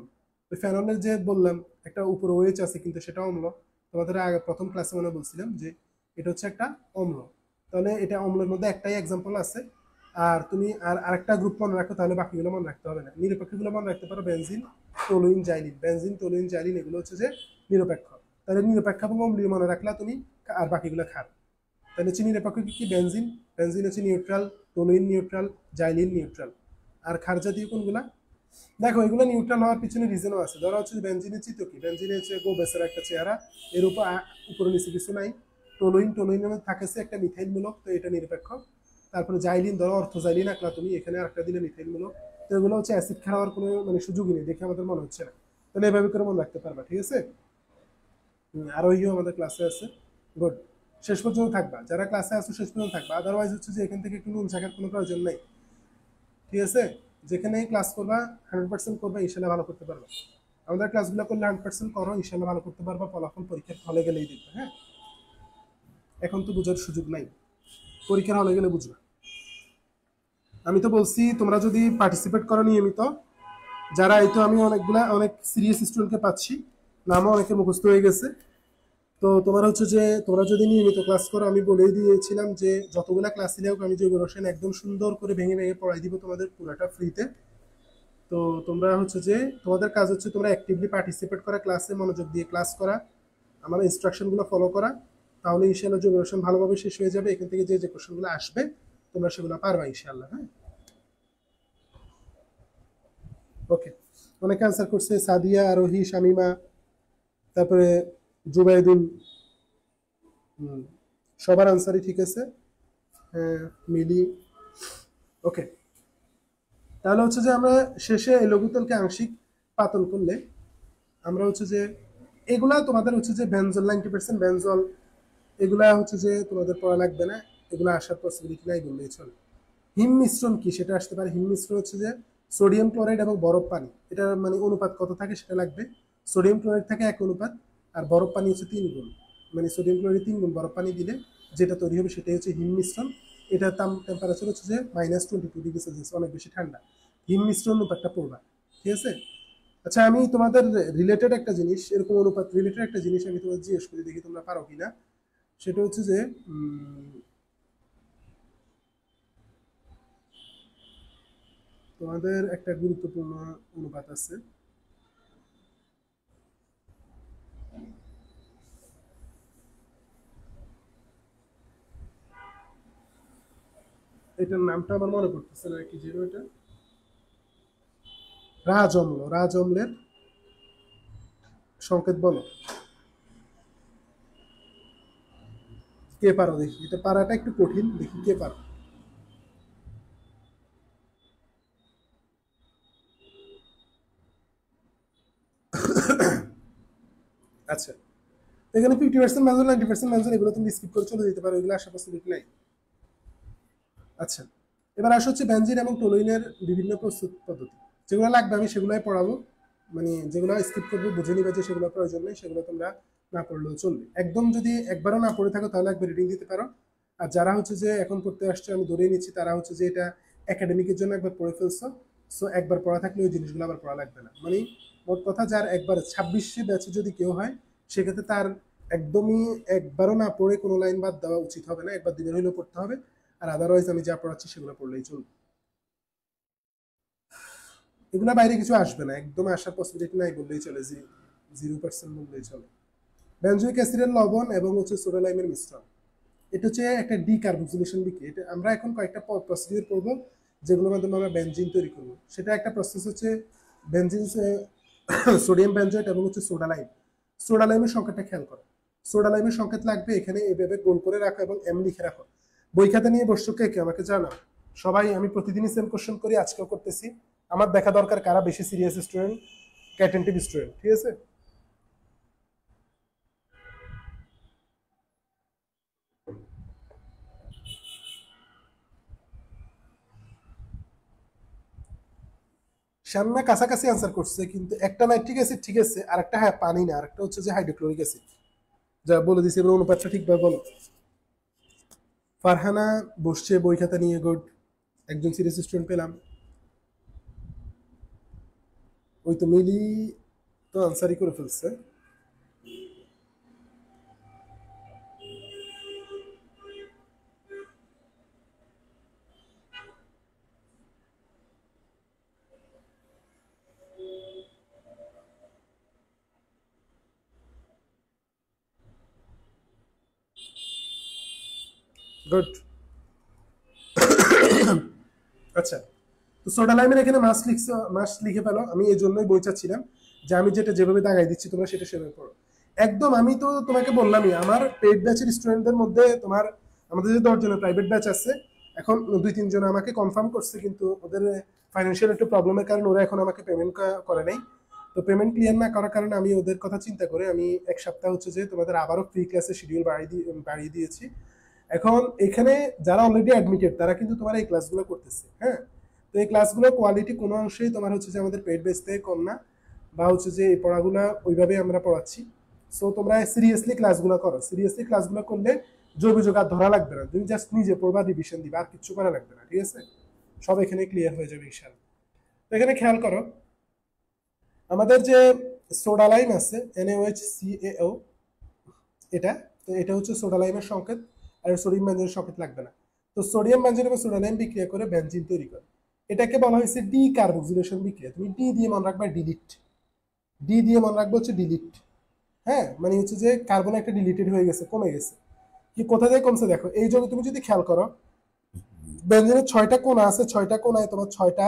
ওই ফেনলের যে বললাম একটা উপরে ওয়েচ আছে, কিন্তু সেটা অম্ল। তোমাদের আগে প্রথম ক্লাসে মনে বলছিলাম যে এটা হচ্ছে একটা অম্ল। তাহলে এটা অম্লের মধ্যে একটাই এক্সাম্পল আছে। আর তুমি আর আরেকটা গ্রুপ মনে রাখো, তাহলে বাকিগুলো মনে রাখতে হবে না। নিরপেক্ষগুলো মনে রাখতে পারো, benzene, toluene, xylene. Benzene, toluene, xylene এগুলো হচ্ছে যে নিরপেক্ষ। তাহলে নিরপেক্ষ এবং অম্লীয় মনে রাখলা তুমি, আর বাকিগুলো ক্ষার। তাহলে হচ্ছে নিরপেক্ষ কি? বেনজিন। বেনজিন হচ্ছে neutral, toluene neutral, xylene neutral. আর ক্ষার জাতীয় কোনগুলা? দেখো, এগুলো নিউট্রাল হওয়ার পিছনে রিজনও আছে। ধরো হচ্ছে বেনজিনের চিত্র কি, বেনজিনের হচ্ছে গোবেসের একটা চেহারা, এর উপরে নিচে কিছু নাই। টোলুইনের মধ্যে থাকেছে একটা মিথাইল মূলক, তো এটা নিরপেক্ষ। তারপরে জাইলিন, ধরো অর্থজাইলিন আঁকলা তুমি, এখানে আরেকটা দিলে মিথাইল মূলক। তো এগুলো হচ্ছে অ্যাসিড ক্ষার হওয়ার কোনো মানে সুযোগই নেই, দেখে আমাদের মনে হচ্ছে না। তাহলে এভাবে করে মনে রাখতে পারবা, ঠিক আছে? আর ওইও আমাদের ক্লাসে আছে। গুড, শেষ পর্যন্ত থাকবা, যারা ক্লাসে আসো শেষ পর্যন্ত থাকবা। আদারওয়াইজ হচ্ছে যে এখান থেকে কোনো শেখার কোনো প্রয়োজন নেই, ঠিক আছে? যেখানে ক্লাস করবা 100% করবা, ইনশাল্লাহ ভালো করতে পারবা। আমাদের ক্লাসগুলো করলে 100% করো, ইনশাল্লাহ ভালো করতে পারবা। ফলাফল পরীক্ষার হলে গেলেই দেখবে। হ্যাঁ, এখন তো বোঝার সুযোগ নাই, পরীক্ষার হলে গেলে বুঝবা। আমি তো বলছি তোমরা যদি পার্টিসিপেট করো নিয়মিত, যারা এই তো আমি অনেক সিরিয়াস স্টুডেন্টকে পাচ্ছি, নামও অনেকে মুখস্থ হয়ে গেছে। তো তোমার হচ্ছে যে তোমরা যদি নিয়মিত ক্লাস করো, আমি বলেই দিয়েছিলাম যে যতগুলা ক্লাস নিলেও আমি জৈব রসায়ন একদম সুন্দর করে ভেঙে ভেঙে পড়াই দিব তোমাদের পুরোটা ফ্রিতে। তো তোমরা হচ্ছে যে তোমাদের কাজ হচ্ছে তোমরা অ্যাক্টিভলি পার্টিসিপেট করা, ক্লাসে মনোযোগ দিয়ে ক্লাস করা, আমার ইনস্ট্রাকশনগুলো ফলো করা, তাহলে ইনশাআল্লাহ জৈব রসায়ন ভালোভাবে শেষ হয়ে যাবে। এখান থেকে যে যে কোশ্চেনগুলো আসবে তোমরা সেগুলো পারবা ইনশাআল্লাহ। হ্যাঁ, ওকে, অনেকে আনসার করছে, সাদিয়া, আরোহী, শামিমা, তারপরে জুবাইদুল, সবার আনসারই ঠিক আছে। হ্যাঁ, মিলি, ওকে। তাহলে হচ্ছে যে আমরা শেষে এই লঘুতলকে আংশিক পাতন করলে আমরা হচ্ছে যে এগুলা তোমাদের হচ্ছে যে বেনজল 90% বেনজল, এগুলা হচ্ছে যে তোমাদের পড়া লাগবে না, এগুলো আসার পসিবিলিটি নাই বললেই চলে। হিম মিশ্রণ কি সেটা আসতে পারে। হিম মিশ্রণ হচ্ছে যে সোডিয়াম ক্লোরাইড এবং বরফ পানি, এটা মানে অনুপাত কত থাকে সেটা লাগবে। সোডিয়াম ক্লোরাইড থাকে 1 অনুপাত, আর বরফ পানি হচ্ছে 3 গুণ, মানে সোডিয়াম ক্লোরাইড 3 গুণ বরফ পানি দিলে যেটা তৈরি হবে সেটাই হচ্ছে হিম মিশ্রণ। এটার টেম্পারেচার হচ্ছে যে -22 ডিগ্রি সেলসিয়াস, অনেক বেশি ঠান্ডা। হিম মিশ্রণ অনুপাতটা পড়বা, ঠিক আছে? আচ্ছা, আমি তোমাদের রিলেটেড একটা জিনিস, এরকম অনুপাত রিলেটেড একটা জিনিস আমি তোমাদের জিজ্ঞেস করি, দেখি তোমরা পারো কিনা। সেটা হচ্ছে যে তোমাদের একটা গুরুত্বপূর্ণ অনুপাত আছে, এটার নামটা আমার মনে পড়তেছে না, কি যেন এটা, রাজঅম্ল, রাজঅম্লের সংকেত বলো। কে পারো দেখি, এটা পারাটা একটু কঠিন, দেখি কে পারো। আচ্ছা, এখানে 50% ম্যানজন, 90% ম্যানজন, এগুলো তুমি স্কিপ করে চলে যেতে পারো, এগুলো আশা পসিবিলিটি নাই। আচ্ছা, এবার আসা হচ্ছে বেনজিন এবং টলুইনের বিভিন্ন প্রস্তুত পদ্ধতি, যেগুলো লাগবে আমি সেগুলোই পড়াবো, মানে যেগুলো স্কিপ করবো বুঝে নিবে যে সেগুলো প্রয়োজন নেই, সেগুলো তোমরা না পড়লেও চলবে। একদম যদি একবারও না পড়ে থাকো তাহলে একবার রিডিং দিতে পারো। আর যারা হচ্ছে যে এখন পড়তে আসছে, আমি ধরেই নিচ্ছি তারা হচ্ছে যে এটা একাডেমিকের জন্য একবার পড়ে ফেলছো, সো একবার পড়া থাকলে ওই জিনিসগুলো আবার পড়া লাগবে না। মানে মোট কথা, যার একবার 26 ব্যাচে যদি কেউ হয়, সেক্ষেত্রে তার একদমই একবারও না পড়ে কোনো লাইন বাদ দেওয়া উচিত হবে না, একবার দিনের হইলেও পড়তে হবে। আর আদারওয়াইজ আমি যা পড়াচ্ছি সেগুলো পড়লেই চলবে, এগুলো বাইরে কিছু আসবে না, একদম আসার পসিবিলিটি নাই বললেই চলে, 0% বললেই চলে। বেনজোইক অ্যাসিডের লবণ এবং হচ্ছে সোডা লাইমের মিশ্রণ, এটা হচ্ছে একটা ডিকার্বক্সিলেশন বিক্রিয়া। এটা আমরা এখন কয়েকটা প্রসিডিউর করব যেগুলোর মাধ্যমে আমরা বেনজিন তৈরি করব। সেটা একটা প্রসেস হচ্ছে বেনজিন, সোডিয়াম বেনজয়েট এবং হচ্ছে সোডা লাইম। সোডা লাইমের সংকেতটা খেয়াল করো, সোডা লাইমের সংকেত লাগবে এখানে এভাবে গোল করে রাখো এবং এম লিখে রাখো। বই খাতা নিয়ে বসছো কে কে আমাকে জানাও। সবাই, আমি প্রতিদিনই সেম কোশ্চেন করি, আজকেও করতেছি। আমার দেখা দরকার কারা বেশি সিরিয়াস স্টুডেন্ট, অ্যাটেন্টিভ স্টুডেন্ট, ঠিক আছে? শ্যামনা কাছাকাছি আনসার করছে, কিন্তু একটা নাইট্রিক অ্যাসিড ঠিক আছে, আর একটা হ্যাঁ পানি না, আরেকটা হচ্ছে যে হাইড্রোক্লোরিক অ্যাসিড। যা বলে দিছি, এবার অনুপাতটা ঠিকভাবে বলো। ফারহানা বসছে বই খাতা নিয়ে, গুড, একজন সিরিয়াস স্টুডেন্ট পেলাম। ওই তো মিলি তো আনসারই করে ফেলছে। গুড। আচ্ছা, তো সোডা লাইমের এখানে মাস লিখছো, মাস লিখে ফেলো। আমি এই জন্যই বই চাচ্ছিলাম যে আমি যেটা যেভাবে দাগাই দিচ্ছি তোমরা সেটা সেভাবে পড়ো। একদম আমি তো তোমাকে বললামই, আমার পেইড ব্যাচের স্টুডেন্টদের মধ্যে তোমার, আমাদের যে 10 জনের প্রাইভেট ব্যাচ আছে, এখন 2-3 জন আমাকে কনফার্ম করছে, কিন্তু ওদের ফাইন্যান্সিয়াল একটু প্রবলেমের কারণে ওরা এখন আমাকে পেমেন্ট করে নাই। তো পেমেন্ট ক্লিয়ার না করার কারণে আমি ওদের কথা চিন্তা করে আমি এক সপ্তাহ হচ্ছে যে তোমাদের আবারও ফ্রি ক্লাসের শিডিউল বাড়িয়ে দিয়েছি। এখন এখানে যারা অলরেডি অ্যাডমিটেড তারা কিন্তু তোমার এই ক্লাসগুলো করতেছে, হ্যাঁ। তো এই ক্লাসগুলোর কোয়ালিটি কোনো অংশেই তোমার হচ্ছে যে আমাদের পেড বেস থেকে কম না, বা হচ্ছে যে এই পড়াগুলো ওইভাবেই আমরা পড়াচ্ছি। সো তোমরা সিরিয়াসলি ক্লাসগুলো করো, সিরিয়াসলি ক্লাসগুলো করলে জৈব আর ধরা লাগবে না, তুমি জাস্ট নিজে পড়বা, রিভিশন দিবা, আর কিচ্ছু করা লাগবে না, ঠিক আছে? সব এখানে ক্লিয়ার হয়ে যাবে ইনশাআল্লাহ। তো এখানে খেয়াল করো, আমাদের যে সোডা লাইম আছে NaOH, এটা, তো এটা হচ্ছে সোডা লাইমের সংকেত, আর সোডিয়াম বেনজেনের সংকেত লাগবে না। তো সোডিয়াম বেনজেন এবং সোডা লাইম বিক্রিয়া করে বেনজিন তৈরি করে, এটাকে বলা হয়েছে ডি কার্বক্সিলেশন বিক্রিয়া। তুমি ডি দিয়ে মনে রাখবা ডিলিট, ডি দিয়ে মনে রাখবো হচ্ছে ডিলিট। হ্যাঁ, মানে হচ্ছে যে কার্বন একটা ডিলিটেড হয়ে গেছে, কমে গেছে। কি কোথা থেকে কমছে দেখো, এই জন্য তুমি যদি খেয়াল করো, বেনজিনের 6টা কোণা আছে, 6টা কোণায় তোমার 6টা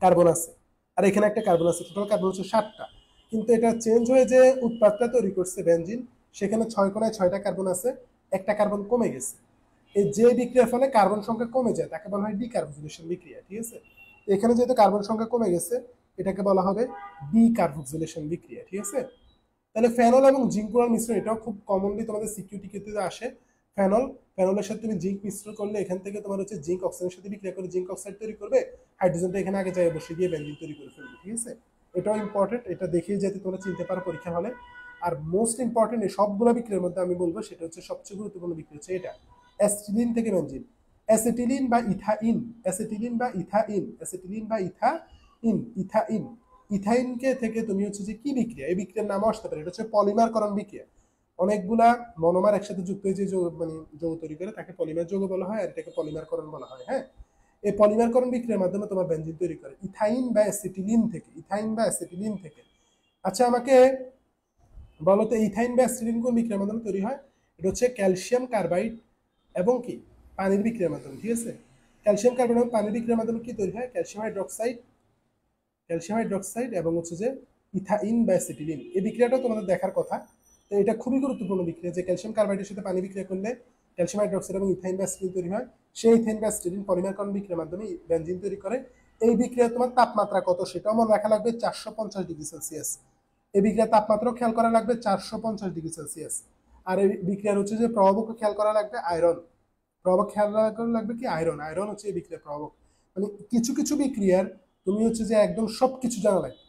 কার্বন আছে, আর এখানে একটা কার্বন আছে, টোটাল কার্বন হচ্ছে 7টা। কিন্তু এটা চেঞ্জ হয়ে যে উৎপাদটা তৈরি করছে বেনজিন, সেখানে 6 কোণায় 6টা কার্বন আছে, একটা কার্বন কমে গেছে। এই যে বিক্রিয়ার ফলে কার্বন সংখ্যা কমে যায় তাকে বলা হয় ডিকার্বক্সিলেশন বিক্রিয়া, ঠিক আছে? এখানে যেহেতু কার্বন সংখ্যা কমে গেছে, এটাকে বলা হবে ডিকার্বক্সিলেশন বিক্রিয়া, ঠিক আছে? তাহলে ফেনল এবং জিঙ্ক বোরন মিশ্রণ, এটাও খুব কমনলি তোমাদের সিকিউরিটিতে আসে। ফেনল, ফেনলের সাথে তুমি জিঙ্ক মিশ্রণ করলে এখান থেকে তোমার হচ্ছে জিঙ্ক অক্সাইডের সাথে বিক্রিয়া করে জিঙ্ক অক্সাইড তৈরি করবে, হাইড্রোজেনটা এখানে আগে যায় বসে গিয়ে বেনজিন তৈরি করে ফেলবে, ঠিক আছে? এটাও ইম্পর্টেন্ট, এটা দেখেই যাতে তোমরা চিনতে পারো পরীক্ষা হলে। আর মোস্ট ইম্পর্টেন্ট এই সবগুলো বিক্রিয়ার মধ্যে আমি বলবো সেটা হচ্ছে সবচেয়ে গুরুত্বপূর্ণ বিক্রিয়া হচ্ছে এটা, অ্যাসিটিলিন থেকে বেনজিন। অ্যাসিটিলিন বা ইথাইন, অ্যাসিটিলিন বা ইথাইন, অ্যাসিটিলিন বা ইথাইন, ইথাইন, ইথাইনকে থেকে তুমি হচ্ছে যে কি বিক্রিয়া, এই বিক্রিয়ার নামও আসতে পারে, এটা হচ্ছে পলিমারকরণ বিক্রিয়া। অনেকগুলা মনোমার একসাথে যুক্ত হয়ে যে মানে যৌগ তৈরি করে তাকে পলিমার যৌগ বলা হয়, আর এটাকে পলিমারকরণ বলা হয়। হ্যাঁ, এই পলিমারকরণ বিক্রিয়ার মাধ্যমে তোমার বেনজিন তৈরি করে ইথাইন বা অ্যাসিটিলিন থেকে, ইথাইন বা অ্যাসিটিলিন থেকে। আচ্ছা আমাকে বলো তো ইথাইন বা অ্যাসিটিলিন কোন বিক্রিয়ার মাধ্যমে তৈরি হয়? এটা হচ্ছে ক্যালসিয়াম কার্বাইড এবং কি পানির বিক্রিয়ার মাধ্যমে। ঠিক আছে, ক্যালসিয়াম কার্বাইড এবং পানির বিক্রিয়ার মাধ্যমে কি তৈরি হয়? ক্যালসিয়াম হাইড্রোক্সাইড, ক্যালসিয়াম হাইড্রোক্সাইড এবং হচ্ছে যে ইথাইন বা অ্যাসিটিলিন। এই বিক্রিয়াটাও তোমাদের দেখার কথা। তো এটা খুবই গুরুত্বপূর্ণ বিক্রিয়া যে ক্যালসিয়াম কার্বাইডের সাথে পানি বিক্রিয়া করলে ক্যালসিয়াম হাইড্রোক্সাইড এবং ইথাইন বা অ্যাসিটিলিন তৈরি হয়। সেই ইথাইন বা অ্যাসিটিলিন পলিমারকরণ বিক্রিয়ার মাধ্যমে বেনজিন তৈরি করে। এই বিক্রিয়া তোমার তাপমাত্রা কত সেটাও মনে রাখা লাগবে, 450 ডিগ্রি সেলসিয়াস। এই বিক্রিয়ার তাপমাত্রাও খেয়াল করা লাগবে 450 ডিগ্রি সেলসিয়াস। আর এই বিক্রিয়ার হচ্ছে যে প্রভাবকও খেয়াল করা লাগবে আয়রন। প্রভাবক খেয়াল করা লাগবে কি আয়রন, আয়রন হচ্ছে এই বিক্রিয়ার প্রভাবক। মানে কিছু কিছু বিক্রিয়ার তুমি হচ্ছে যে একদম সবকিছু জানা লাগবে,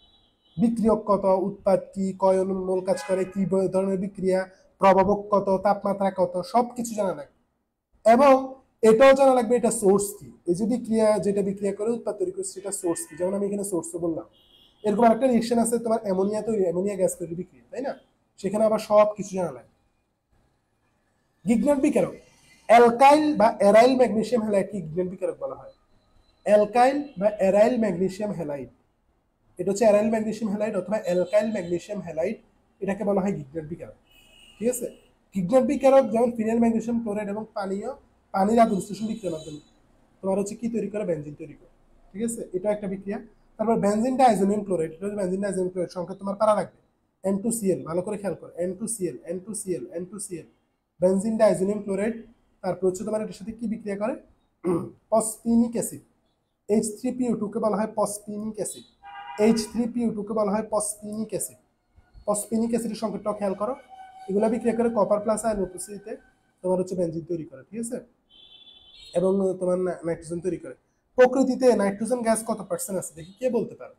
বিক্রিয়ক কত, উৎপাদ কি, কয় মোল কাজ করে, কি ধরনের বিক্রিয়া, প্রভাবক কত, তাপমাত্রা কত, সবকিছু জানা লাগবে। এবং এটাও জানা লাগবে এটা সোর্স কি, এই যে বিক্রিয়া যেটা বিক্রিয়া করে উৎপাদ তৈরি করছে সেটা সোর্স কি। যেমন আমি এখানে সোর্স বললাম, এরকম একটা রিয়েকশন আছে তোমার অ্যামোনিয়া তৈরি, অ্যামোনিয়া গ্যাস তৈরি বিক্রিয়া, তাই না? সেখানে আবার সব কিছু জানা লাগে। গিগনাট বিকারক, অ্যালকাইল বা এরাইল ম্যাগনেসিয়াম হ্যালাইডকে গিগনাট বিকারক বলা হয়। অ্যালকাইল বা এরাইল ম্যাগনেসিয়াম হ্যালাইড, এটা হচ্ছে অ্যারাইল ম্যাগনেসিয়াম হ্যালাইড অথবা অ্যালকাইল ম্যাগনেসিয়াম হ্যালাইড, এটাকে বলা হয় গিগনাট বিকারক। ঠিক আছে, গিগনাট বিকারক যেমন ফিনাইল ম্যাগনেসিয়াম ক্লোরাইড এবং পানির আদর্শ বিক্রিয়ার মাধ্যমে তোমার হচ্ছে কি তৈরি করে? বেনজিন তৈরি করে। ঠিক আছে, এটা একটা বিক্রিয়া। তারপর বেনজিন ডাইজোনিয়াম ক্লোরাইড, এটা হচ্ছে বেনজিন ডাইজোনিয়াম ক্লোরাইড, সংখ্যা তোমার পারা লাগবে N2Cl, ভালো করে খেয়াল করো, N2Cl N2Cl N2Cl, benzene diazonium chloride. তারপর হচ্ছে তোমার এটার সাথে কি বিক্রিয়া করে? পসপিনিক অ্যাসিড, H3PO2 কে বলা হয় পসপিনিক অ্যাসিড, H3PO2 কে বলা হয় পসপিনিক অ্যাসিড। পসপিনিক অ্যাসিডের সংকেতটাও খেয়াল করো। এগুলা বিক্রিয়া করে কপার প্লাস আয়রন উপস্থিতিতে তোমার হচ্ছে বেনজিন তৈরি করে। ঠিক আছে, এবং তোমার নাইট্রোজেন তৈরি করে। প্রকৃতিতে নাইট্রোজেন গ্যাস কত পার্সেন্ট আছে দেখি কে বলতে পারো?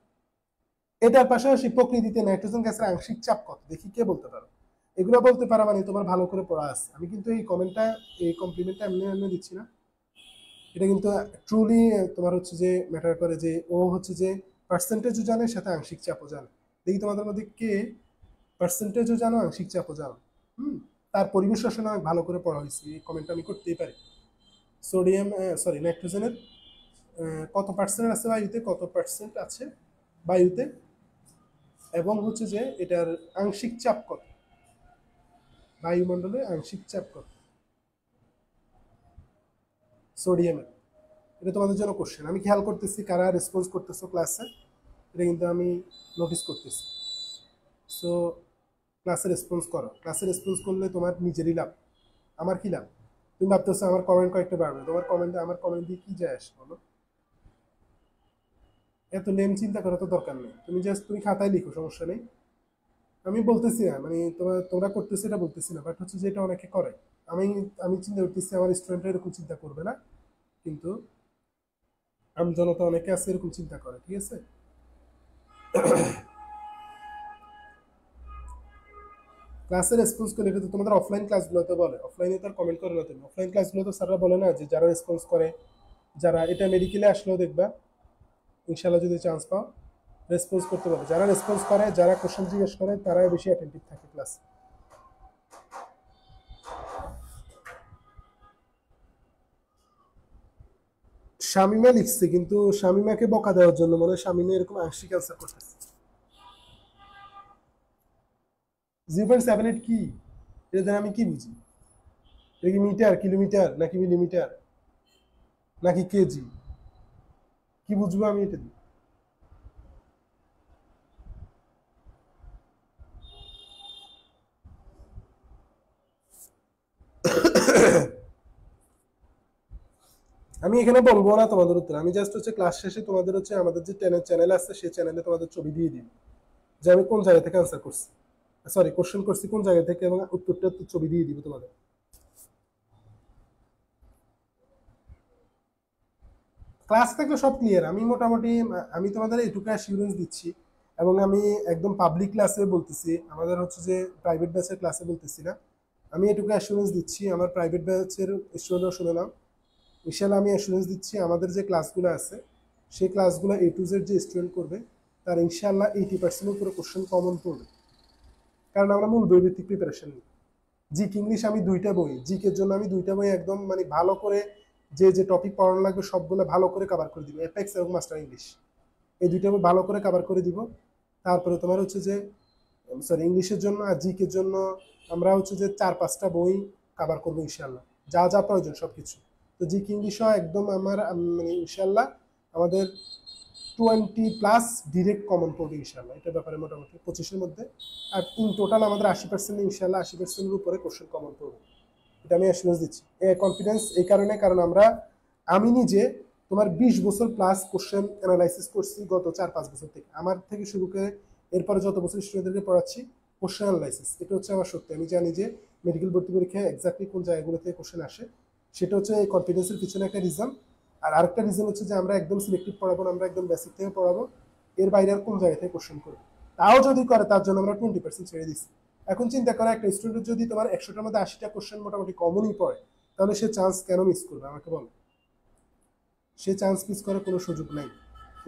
এটার পাশাপাশি প্রকৃতিতে নাইট্রোজেন গ্যাসের আংশিক চাপ কত দেখি কে বলতে পারো? এগুলো বলতে পারা মানে তোমার ভালো করে পড়া আছে। আমি কিন্তু এই কমেন্টটা, এই কমপ্লিমেন্টটা এমনি এমনি দিচ্ছি না, এটা কিন্তু ট্রুলি তোমার হচ্ছে যে ম্যাটার করে যে ও হচ্ছে যে পার্সেন্টেজও জানে সাথে আংশিক চাপও জানে। দেখি তোমাদের মধ্যে কে পার্সেন্টেজও জানো আংশিক চাপও জানো। তার পরিবেশ রসায়ন অনেক ভালো করে পড়া হয়েছে, এই কমেন্ট আমি করতেই পারি। সোডিয়াম সরি নাইট্রোজেনের কত পার্সেন্ট আছে বায়ুতে, কত পার্সেন্ট আছে বায়ুতে, এবং হচ্ছে যে এটার আংশিক চাপ কত, বায়ুমণ্ডলে আংশিক চাপ কত সোডিয়ামের। এটা তোমাদের জন্য কোশ্চেন, আমি খেয়াল করতেছি কারা রেসপন্স করতেছো ক্লাসে, এটা কিন্তু আমি নোটিস করতেছি। সো ক্লাসে রেসপন্স করো, ক্লাসে রেসপন্স করলে তোমার নিজেরই লাভ, আমার কি লাভ? তুমি ভাবতেছো আমার কমেন্ট কয়েকটা বাড়বে, তোমার কমেন্টে আমার কমেন্ট দিয়ে কি যায় আসে বলো? এত নেম চিন্তা করার তো দরকার নেই, তুমি জাস্ট তুমি খাতায় লিখো, সমস্যা নেই। আমি বলতেছি না মানে তোমরা করতেছো এটা বলতেছি না, বাট হচ্ছে যে এটা অনেকে করে। আমি আমি চিন্তা করতেছি আমার স্টুডেন্টরা এরকম চিন্তা করবে না, কিন্তু আমজনতা অনেকে আছে এরকম চিন্তা করে। ঠিক আছে, ক্লাসে রেসপন্স করে, এটা তো তোমাদের অফলাইন ক্লাসগুলোতে বলে, অফলাইনে তো আর কমেন্ট করে না তুমি, অফলাইন ক্লাসগুলোতে স্যাররা বলে না যে যারা রেসপন্স করে, যারা এটা মেডিকেলে আসলেও দেখবা ইনশাল্লাহ যদি চান্স পাও রেসপন্স করতে পারবে, যারা রেসপন্স করে, যারা কোশ্চেন জিজ্ঞেস করে তারাই বেশি অ্যাটেন্টিভ থাকে ক্লাস। শামিমা লিখছে, কিন্তু শামিমাকে বকা দেওয়ার জন্য মনে হয় শামিমা এরকম আংশিক অ্যান্সার করতেছে। 0.78 কি? এটা আমি কি বুঝি? এটা কি মিটার, কিলোমিটার, নাকি মিলিমিটার, নাকি কেজি? কি বুঝবো আমি এটা দিয়ে? আমি এখানে বলবো না তোমাদের উত্তর, আমি জাস্ট হচ্ছে ক্লাস শেষে তোমাদের হচ্ছে আমাদের যে চ্যানেল আছে সেই চ্যানেলে তোমাদের ছবি দিয়ে দিই যে আমি কোন জায়গা থেকে আনসার করছি, সরি কোশ্চেন করছি কোন জায়গা থেকে, এবং উত্তরটা ছবি দিয়ে দিব তোমাদের। ক্লাস থাকলে সব ক্লিয়ার, আমি মোটামুটি আমি তোমাদের এটুকু অ্যাসিউরেন্স দিচ্ছি, এবং আমি একদম পাবলিক ক্লাসে বলতেছি, আমাদের হচ্ছে যে প্রাইভেট ব্যাচের ক্লাসে বলতেছি না, আমি এটুকু অ্যাসিউরেন্স দিচ্ছি আমার প্রাইভেট ব্যাচের স্টুডেন্টরা শুনে নাও। ইনশাল্লাহ আমি অ্যাসুরেন্স দিচ্ছি আমাদের যে ক্লাসগুলো আছে সেই ক্লাসগুলো A to Z যে স্টুডেন্ট করবে তার ইনশাআল্লাহ 80% উপরে কোশ্চেন কমন পড়বে, কারণ আমরা মূল বই ভিত্তিক প্রিপারেশন নিই। জিকে ইংলিশ আমি 2টা বই, জিকের জন্য আমি 2টা বই একদম মানে ভালো করে যে যে টপিক পড়ানো লাগবে সবগুলো ভালো করে কভার করে দিব, এপেক্স এবং মাস্টার ইংলিশ, এই 2টা বই ভালো করে কভার করে দিব। তারপরে তোমার হচ্ছে যে সরি ইংলিশের জন্য আর জিকের জন্য আমরা হচ্ছে যে 4-5টা বই কভার করবো ইনশাআল্লাহ, যা যা প্রয়োজন সব কিছু। তো জিকে ইংলিশও একদম আমার মানে ইনশাআল্লাহ আমাদের 20+ ডিরেক্ট কমন পড়বে ইনশাআল্লাহ, এটার ব্যাপারে মোটামুটি 25-এর মধ্যে। আর ইন টোটাল আমাদের 80% ইনশাআল্লাহ 80%-এর উপরে কোশ্চেন কমন পড়বে, এটা আমি অ্যাসুরেন্স দিচ্ছি। কনফিডেন্স এই কারণে, কারণ আমি নিজে তোমার 20 বছর প্লাস কোশ্চেন অ্যানালাইসিস করছি গত 4-5 বছর থেকে, আমার থেকে শুরু করে এরপরে যত বছর স্টুডেন্টদেরকে পড়াচ্ছি কোশ্চেন অ্যানালাইসিস, এটা হচ্ছে আমার সত্যি। আমি জানি যে মেডিকেল ভর্তি পরীক্ষায় এক্স্যাক্টলি কোন জায়গাগুলো থেকে কোশ্চেন আসে, সেটা হচ্ছে এই কনফিডেন্সের পিছনে একটা রিজন। আর আরেকটা রিজন হচ্ছে যে আমরা একদম সিলেক্টিভ পড়াবো না, আমরা একদম বেসিক থেকে পড়াবো, এর বাইরে আর কোন জায়গা থেকে কোশ্চেন করবো, তাও যদি করে তার জন্য আমরা 20% ছেড়ে দিচ্ছি। এখন চিন্তা করা, একটা স্টুডেন্ট যদি তোমার 100টার মধ্যে 80টা কোশ্চেন মোটামুটি কমনই পড়ে, তাহলে সে চান্স কেন মিস করবে আমাকে বলো? সে চান্স মিস করার কোনো সুযোগ নাই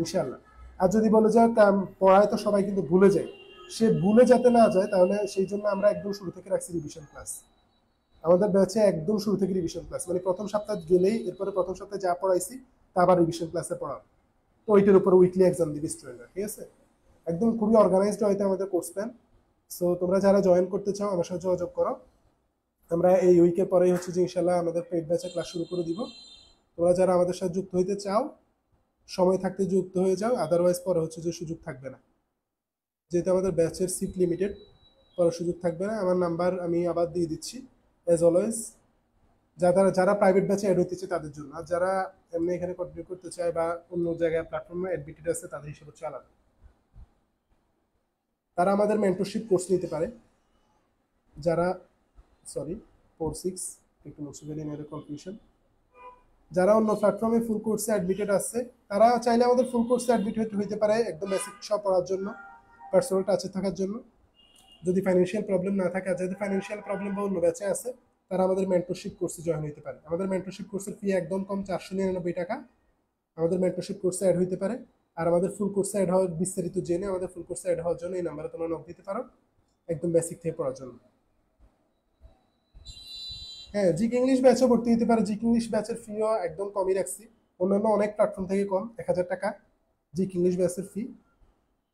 ইনশাআল্লাহ। আর যদি বলে যে পড়ায় তো সবাই কিন্তু ভুলে যায়, সে ভুলে যাতে না যায়, তাহলে সেই জন্য আমরা একদম শুরু থেকে রাখছি রিভিশন ক্লাস। আমাদের ব্যাচে একদম শুরু থেকে রিভিশন ক্লাস, মানে প্রথম সপ্তাহ গেলেই এরপরে প্রথম সপ্তাহে যা পড়াইছি তা আবার রিভিশন ক্লাসে পড়াবো। তো ওইটার উপর উইকলি এক্সাম দিবে স্টুডেন্টরা, ঠিক আছে? একদম খুবই অর্গানাইজড হয়তো আমাদের কোর্স প্ল্যান। সো তোমরা যারা জয়েন করতে চাও আমার সাথে যোগাযোগ করো। আমরা এই উইকের পরেই হচ্ছে যে ইনশাল্লাহ আমাদের পেইড ব্যাচে ক্লাস শুরু করে দিব। তোমরা যারা আমাদের সাথে যুক্ত হইতে চাও সময় থাকতে যুক্ত হয়ে যাও, আদারওয়াইজ পরে হচ্ছে যে সুযোগ থাকবে না, যেহেতু আমাদের ব্যাচের সিট লিমিটেড, পরে সুযোগ থাকবে না। আমার নাম্বার আমি আবার দিয়ে দিচ্ছি অ্যাজ অলওয়েজ, যারা প্রাইভেট ব্যাচে অ্যাড হইতে চায় তাদের জন্য, আর যারা এমনি এখানে কন্টিনিউ করতে চায় বা অন্য জায়গায় প্ল্যাটফর্মে অ্যাডমিটেড আছে তাদের হিসেবে হচ্ছে আলাদা, তারা আমাদের মেন্টরশিপ কোর্স নিতে পারে। যারা 4-6 একটু মুছে ফেলি মেয়েদের কনফিউশন, যারা অন্য প্ল্যাটফর্মে ফুল কোর্সে অ্যাডমিটেড আছে তারা চাইলে আমাদের ফুল কোর্সে অ্যাডমিটেড হইতে পারে, একদম বেসিক সব পড়ার জন্য, পার্সোনাল টাচে থাকার জন্য, যদি ফাইন্যান্সিয়াল প্রবলেম না থাকে। আর যাদের ফাইন্যান্সিয়াল প্রবলেম বা অন্য ব্যাচে আছে তারা আমাদের মেন্টরশিপ কোর্সে জয়েন হইতে পারে। আমাদের মেন্টরশিপ কোর্সের ফি একদম কম, 499 টাকা। আমাদের মেন্টরশিপ কোর্সে অ্যাড হইতে পারে। আর আমাদের ফুল কোর্সে অ্যাড হওয়ার বিস্তারিত জেনে আমাদের ফুল কোর্সে অ্যাড হওয়ার জন্য এই নাম্বারে তোমরা নক দিতে পারো, একদম বেসিক থেকে পড়ার জন্য। হ্যাঁ, জিকে ইংলিশ ব্যাচও ভর্তি হতে পারে। জিকে ইংলিশ ব্যাচের ফিও একদম কমই রাখছি, অন্যান্য অনেক প্ল্যাটফর্ম থেকে কম, 1000 টাকা জিকে ইংলিশ ব্যাচের ফি।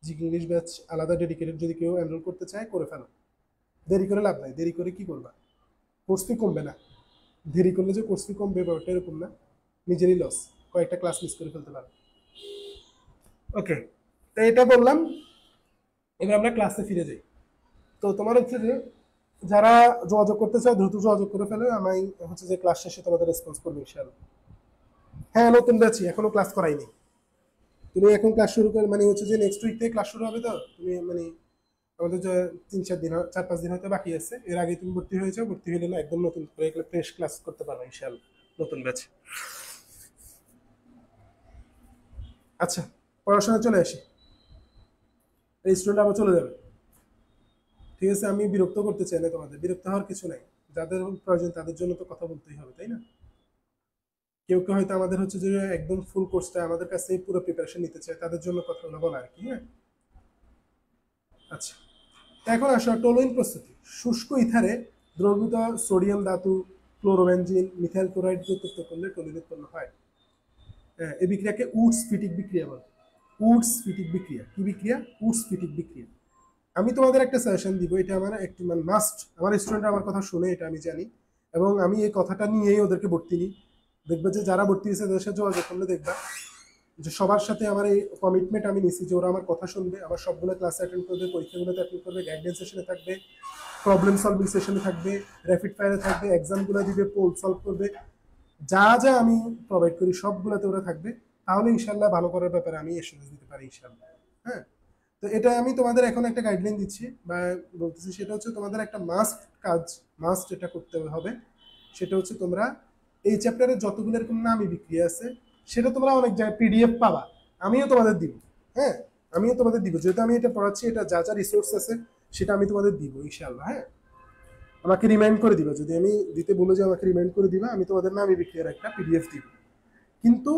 জিকে ইংলিশ ব্যাচ আলাদা ডেডিকেটেড, যদি কেউ এনরোল করতে চায় করে ফেলো, দেরি করে লাভ নাই। দেরি করে কি করবা? কোর্স ফি কমবে না, দেরি করলে যে কোর্স ফি কমবে ব্যাপারটা এরকম না, নিজেরই লস, কয়েকটা ক্লাস মিস করে ফেলতে পারো। ওকে, তো এটা বললাম, এবার আমরা ক্লাসে ফিরে যাই। তো তোমার হচ্ছে যে যারা যোগাযোগ করতে চাও দ্রুত যোগাযোগ করে ফেলে, আমি হচ্ছে যে ক্লাস শেষে তোমাদের রেসপন্স করবো ইনশাআল্লাহ। হ্যাঁ, নতুন ব্যাচই, এখনো ক্লাস করাইনি। তুমি এখন ক্লাস শুরু করে মানে হচ্ছে যে নেক্সট উইক থেকে ক্লাস শুরু হবে, তো তুমি মানে আমাদের যে 3-4 দিন 4-5 দিন হয়তো বাকি আছে, এর আগে তুমি ভর্তি হয়ে যাও। ভর্তি হলে না একদম নতুন ফ্রেশ ক্লাস করতে পারবে ইনশাআল্লাহ নতুন ব্যাচ। আচ্ছা, পড়াশোনা চলে আসি, এই স্টুডেন্ট আবার চলে যাবে, ঠিক আছে? আমি বিরক্ত করতে চাই না তোমাদের, বিরক্ত হওয়ার কিছু নাই। যাদের প্রয়োজন তাদের জন্য তো কথা বলতেই হবে, তাই না? কেউ কেউ হয়তো আমাদের হচ্ছে যে একদম ফুল কোর্সটা আমাদের কাছে পুরো প্রিপারেশন নিতে চায়, তাদের জন্য কথাগুলো বলা আর কি। হ্যাঁ, আচ্ছা, এখন আসো টলুইন প্রস্তুতি। শুষ্ক ইথারে দ্রবীভূত সোডিয়াম ধাতু ক্লোরোবেনজিন মিথাইল ক্লোরাইড যুক্ত করলে টলুইন উৎপন্ন হয়। হ্যাঁ, এই বিক্রিয়াকে উডস ফিটিক বিক্রিয়া বলে। উডস ফিটিক বিক্রিয়া কি বিক্রিয়া? উডস ফিটিক বিক্রিয়া। আমি তোমাদের একটা সাজেশন দিব, এটা আমার একটু মানে মাস্ট, আমার স্টুডেন্ট আমার কথা শুনে, এটা আমি জানি, এবং আমি এই কথাটা নিয়েই ওদেরকে ভর্তি নিই। দেখবে যে যারা ভর্তি হয়েছে তাদের সাথে যোগাযোগ করলে দেখবা যে সবার সাথে আমার এই কমিটমেন্ট আমি নিছি যে ওরা আমার কথা শুনবে, আমার সবগুলো ক্লাসে অ্যাটেন্ড করবে, পরীক্ষাগুলোতে অ্যাটেন্ড করবে, গাইডেন্স সেশনে থাকবে, প্রবলেম সলভিং সেশনে থাকবে, র্যাপিড ফায়ারে থাকবে, এক্সামগুলো দিবে, পোল সলভ করবে, যা যা আমি প্রোভাইড করি সবগুলোতে ওরা থাকবে। তাহলে ইনশাল্লাহ ভালো করার ব্যাপারে আমি এসুরেন্স দিতে পারি ইনশাল্লাহ। হ্যাঁ, তো এটা আমি তোমাদের এখন একটা গাইডলাইন দিচ্ছি বা বলতেছি, সেটা হচ্ছে তোমাদের একটা মাস্ট কাজ, মাস্ট এটা করতে হবে। সেটা হচ্ছে তোমরা এই চ্যাপ্টারে যতগুলো এরকম নামী বিক্রিয়া আছে সেটা তোমরা অনেক জায়গায় পিডিএফ পাবা, আমিও তোমাদের দিব। হ্যাঁ, আমিও তোমাদের দিব, যেহেতু আমি এটা পড়াচ্ছি, এটা যা যা রিসোর্স আছে সেটা আমি তোমাদের দিব ইনশাআল্লাহ। হ্যাঁ, আমাকে রিমাইন্ড করে দিবা, যদি আমি দিতে বলে যে আমাকে রিমাইন্ড করে দিবা, আমি তোমাদের নামী বিক্রিয়ার একটা পিডিএফ দিব। কিন্তু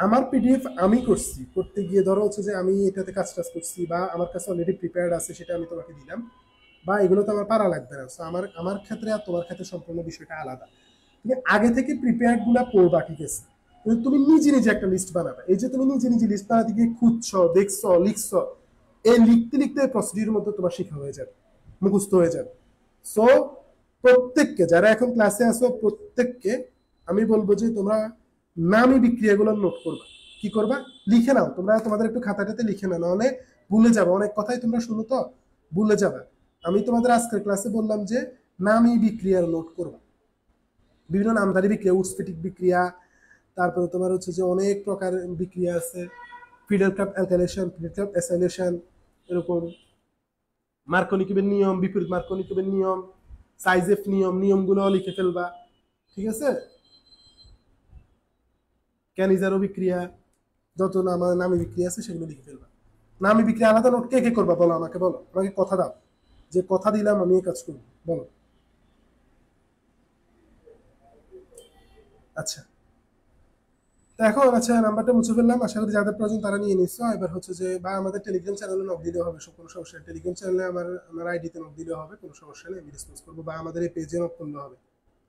আমার পিডিএফ আমি করছি, করতে গিয়ে ধরো হচ্ছে যে আমি এটাতে কাজ টাজ করছি বা আমার কাছে অলরেডি প্রিপেয়ার্ড আছে, সেটা আমি তোমাকে দিলাম, বা এগুলো তো আমার পারা লাগবে না। সো আমার আমার ক্ষেত্রে আর তোমার ক্ষেত্রে সম্পূর্ণ বিষয়টা আলাদা। তুমি আগে থেকে প্রিপেয়ার্ড গুলা পড়বা, ঠিক আছে, কিন্তু তুমি নিজে নিজে একটা লিস্ট বানাবে। এই যে তুমি নিজে নিজে লিস্ট বানাতে গিয়ে খুঁজছো, দেখছো, লিখছো, এই লিখতে লিখতে প্রসিডিউর মধ্যে তোমার শেখা হয়ে যাবে, মুখস্থ হয়ে যাবে। সো প্রত্যেককে, যারা এখন ক্লাসে আসো প্রত্যেককে আমি বলবো যে তোমরা নামী বিক্রিয়াগুলো নোট করবা। কি করবা? লিখে নাও। তোমরা তোমাদের একটু খাতাটাতে লিখে নাও, নাহলে ভুলে যাবে। অনেক কথাই তোমরা শুনো তো ভুলে যাবে। আমি তোমাদের আজকের ক্লাসে বললাম যে নামী বিক্রিয়ার নোট করবা। বিভিন্ন নামধারী বিক্রিয়া, উৎস্ফীটিক বিক্রিয়া, তারপরে তোমার হচ্ছে যে অনেক প্রকার বিক্রিয়া আছে, fiddle craft alkylation, fiddle craft acylation, এরকম মার্কোনিকুবের নিয়ম, বিপরীত মার্কোনিকুবের নিয়ম, সাইজেফ নিয়ম, নিয়মগুলো লিখে ফেলবা, ঠিক আছে? ক্যানিজারো বিক্রিয়া, যত নামী বিক্রিয়া আছে সেগুলো লিখে ফেলবা। নামী বিক্রিয়া আলাদা নোট কে কে করবা বলো আমাকে, বলো আমাকে, কথা দাও যে কথা দিলাম আমি এই কাজ করবো, বলো। আচ্ছা, তো এখন আচ্ছা নাম্বারটা মুছে ফেললাম, আশা করি যাদের প্রয়োজন তারা নিয়ে নিচ্ছ। এবার হচ্ছে যে বা আমাদের টেলিগ্রাম চ্যানেলে নক দিলেও হবে, সব কোনো সমস্যা নেই। টেলিগ্রাম চ্যানেলে আমার আইডিতে নক দিলেও হবে, কোনো সমস্যা নেই, আমি রেসপন্স করবো, বা আমাদের এই পেজে নক করলে হবে,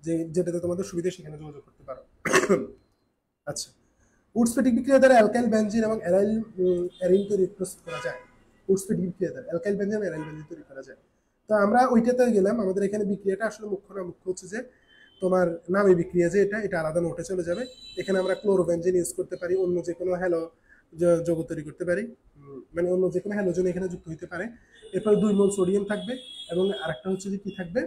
যে যেটাতে তোমাদের সুবিধা সেখানে যোগাযোগ করতে পারো। আচ্ছা, উডসফেটিক বিক্রিয়া দ্বারা অ্যালকাইল বেনজিন এবং অ্যারাইল অ্যারিন তৈরি প্রস্তুত করা যায়। উডসফেটিক বিক্রিয়া দ্বারা অ্যালকাইল বেনজিন এবং অ্যারাইল বেনজিন তৈরি করা যায়। তো আমরা ওইটাতে গেলাম, আমাদের এখানে বিক্রিয়াটা আসলে মুখ্য না, মুখ্য হচ্ছে যে তোমার নামী বিক্রিয়া যে এটা আলাদা নোটে চলে যাবে। এখানে আমরা ক্লোরোবেনজিন ইউজ করতে পারি, অন্য যে কোনো হ্যালো যৌগ তৈরি করতে পারি, মানে অন্য যে কোনো হ্যালোজেন এখানে যুক্ত হতে পারে। এরপর 2 মোল সোডিয়াম থাকবে, এবং আরেকটা হচ্ছে যে কি থাকবে,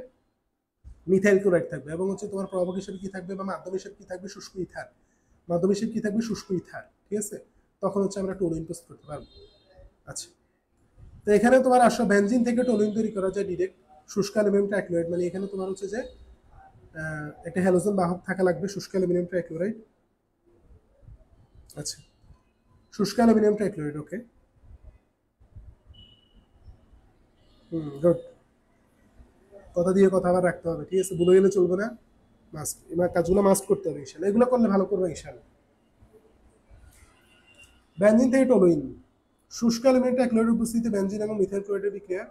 মিথাইল ক্লোরাইড থাকবে, এবং হচ্ছে তোমার প্রভাবক হিসেবে কি থাকবে বা মাধ্যম হিসেবে কি থাকবে, শুষ্ক ইথার। মাধ্যম হিসেবে কি থাকবে, শুষ্ক ইথার, ঠিক আছে? তখন হচ্ছে আমরা টোলুইন প্রস্তুত করতে পারবো। আচ্ছা, তো এখানে তোমার আসলে বেনজিন থেকে টোলুইন তৈরি করা যায় ডিরেক্ট। শুষ্ক অ্যালুমিনিয়াম ট্রাইক্লোরাইড, মানে এখানে তোমার হচ্ছে যে একটা হ্যালোজেন বাহক থাকা লাগবে, শুষ্ক অ্যালুমিনিয়াম ট্রাইক্লোরাইড। আচ্ছা, শুষ্ক অ্যালুমিনিয়াম ট্রাইক্লোরাইড, ওকে, গুড। কথা দিয়ে কথা আবার রাখতে হবে, ঠিক আছে, ভুলে গেলে চলবে না। মাস্ট, এবার কাজগুলো মাস্ট করতে হবে ইনশাল্লাহ, এগুলো করলে ভালো করবে ইনশাল্লাহ। বেনজিন থেকে টলুইন, শুষ্ক অ্যালুমিনিয়াম ট্রাইক্লোরাইডের উপস্থিতিতে বেনজিন এবং মিথাইল ক্লোরাইডের বিক্রিয়া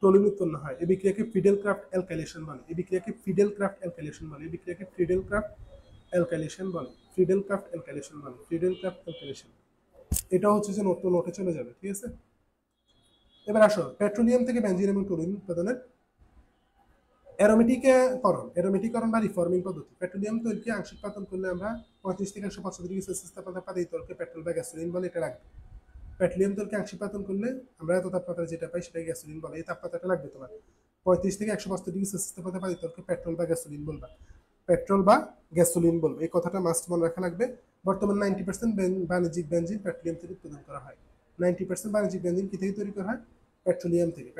টলুইন উৎপন্ন হয়। এই বিক্রিয়াকে ফিডেল ক্রাফট অ্যালকাইলেশন বলে। এই বিক্রিয়াকে ফিডেল ক্রাফট অ্যালকাইলেশন বলে। এই বিক্রিয়াকে ফিডেল ক্রাফট অ্যালকাইলেশন বলে। ফিডেল ক্রাফট অ্যালকাইলেশন বলে। ফিডেল ক্রাফট অ্যালকাইলেশন, এটা হচ্ছে যে নতুন নোটে চলে যাবে, ঠিক আছে? এবার আসো পেট্রোলিয়াম থেকে বেনজিন এবং টলুইন উৎপাদনের অ্যারোমেটিকরণ বা রিফর্মিং পদ্ধতি। পেট্রোলিয়াম তৈলকে আংশিক পাতন করলে আমরা 35 থেকে 175 ডিগ্রি সেলসিয়াস তাপমাত্রা পাই, তলকে পেট্রোল বা গ্যাসোলিন বলে, এটা লাগবে। পেট্রোলিয়াম তৈলকে আংশিক পাতন করলে আমরা এত তাপমাত্রা যেটা পাই সেটাকে গ্যাসোলিন বলে। এই তাপমাত্রাটা লাগবে তোমার 35 থেকে 175 ডিগ্রি সেলসিয়াস তাপমাত্রা পাই, তলকে পেট্রোল বা গ্যাসোলিন বলবা। পেট্রোল বা গ্যাসোলিন বলবো, এই কথাটা মাস্ট মনে রাখা লাগবে। বর্তমান 90% বাণিজ্যিক বেনজিন পেট্রোলিয়াম থেকে উৎপাদন করা হয়। 90% বাণিজ্যিক বেনজিন কি থেকে তৈরি করা হয়? পেট্রোলিয়াম থেকে।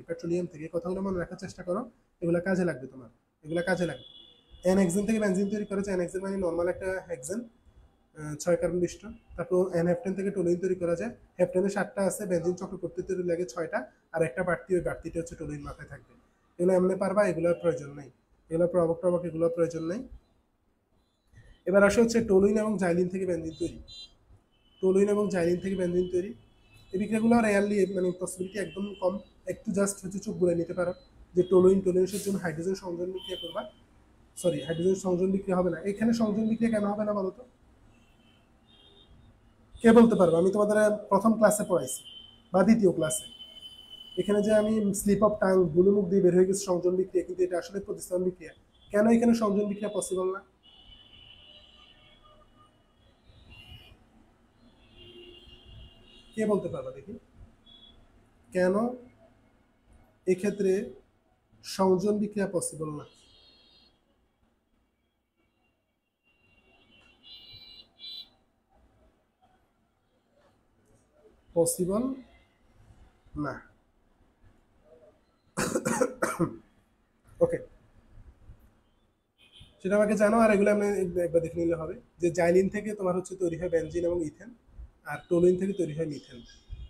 পেট্রোলিয়াম থেকে এই কথাগুলো মনে রাখার চেষ্টা করো, এগুলো কাজে লাগবে তোমার, এগুলো কাজে লাগবে। এন হেক্সেন থেকে বেনজিন তৈরি করা যায়। এন হেক্সেন মানে নর্মাল একটা হেক্সেন, 6 কার্বন বিশিষ্ট। তারপর এন হেপটেন থেকে টোলুইন তৈরি করা যায়। হেপটেনে 7টা আছে, বেনজিন চক্র করতে তৈরি লাগে 6টা, আর একটা বাড়তি, ওই বাড়তিটা হচ্ছে টোলুইন মাথায় থাকবে। এগুলো এমনি পারবা, এগুলোর প্রয়োজন নেই, এগুলো প্রবক টবক এগুলোর প্রয়োজন নেই। এবার আসা হচ্ছে টোলুইন এবং জাইলিন থেকে বেনজিন তৈরি। টোলুইন এবং জাইলিন থেকে বেনজিন তৈরি, এই বিক্রিয়াগুলো রেয়ারলি, মানে পসিবিলিটি একদম কম। একটু জাস্ট হচ্ছে চোখ ঘুরে নিতে পারো যে টোলুইনের জন্য হাইড্রোজেন সংযোজন বিক্রিয়া করবা। সরি, হাইড্রোজেন সংযোজন বিক্রিয়া হবে না এখানে। সংযোজন বিক্রিয়া কেন হবে না বলো তো? কে বলতে পারবে? আমি তোমাদের প্রথম ক্লাসে পড়াইছি বা দ্বিতীয় ক্লাসে, এখানে যে আমি স্লিপ অফ টাং, বুলু মুখ দিয়ে বের হয়ে গেছে সংযোজন বিক্রিয়া, কিন্তু এটা আসলে প্রতিস্থাপন বিক্রিয়া। কেন এখানে সংযোজন বিক্রিয়া পসিবল না? কে বলতে পারবে দেখি, কেন এক্ষেত্রে সংযোজন বিক্রিয়া পসিবল না? পসিবল না, ওকে, সেটা আমাকে জানো। আর এগুলো আমি একবার দেখে নিলে হবে যে জাইলিন থেকে তোমার হচ্ছে তৈরি হয় বেনজিন এবং ইথেন, আর টোলুইন থেকে তৈরি হয় মিথেন।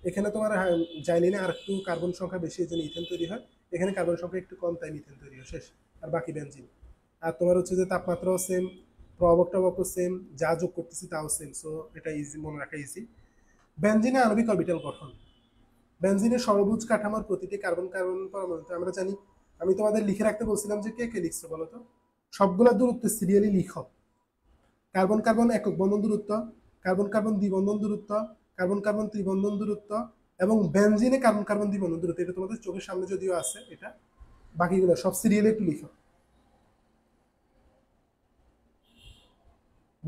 এখানে তোমার জাইলিনে আর একটু কার্বন সংখ্যা বেশি, এই জন্য ইথেন তৈরি হয়। এখানে কার্বন সংখ্যা একটু কম, তাই মিথেন তৈরি হয়, শেষ। আর বাকি বেনজিন। আর তোমার হচ্ছে যে তাপমাত্রাও সেম, প্রভাবক টভাবক সেম, যা যোগ করতেছি তাও সেম, সো এটা ইজি, মনে রাখা ইজি। বেনজিনে আণবিক অরবিটাল গঠন। বেনজিনের সরবুজ কাঠামোর প্রতিটি কার্বন কার্বন পরমাণুতে আমরা জানি, আমি তোমাদের লিখে রাখতে বলছিলাম যে কে কে লিখছো বলো তো, সবগুলা দূরত্ব সিরিয়ালি লিখো। কার্বন কার্বন একক বন্ধন দূরত্ব, কার্বন কার্বন দ্বিবন্ধন দূরত্ব, কার্বন কার্বন ত্রিবন্ধন দূরত্ব, এবং বেনজিনে কার্বন কার্বন দ্বিবন্ধন দূরত্ব। এটা তোমাদের চোখের সামনে যদিও আছে, এটা বাকিগুলো সব সিরিয়ালি একটু লিখো।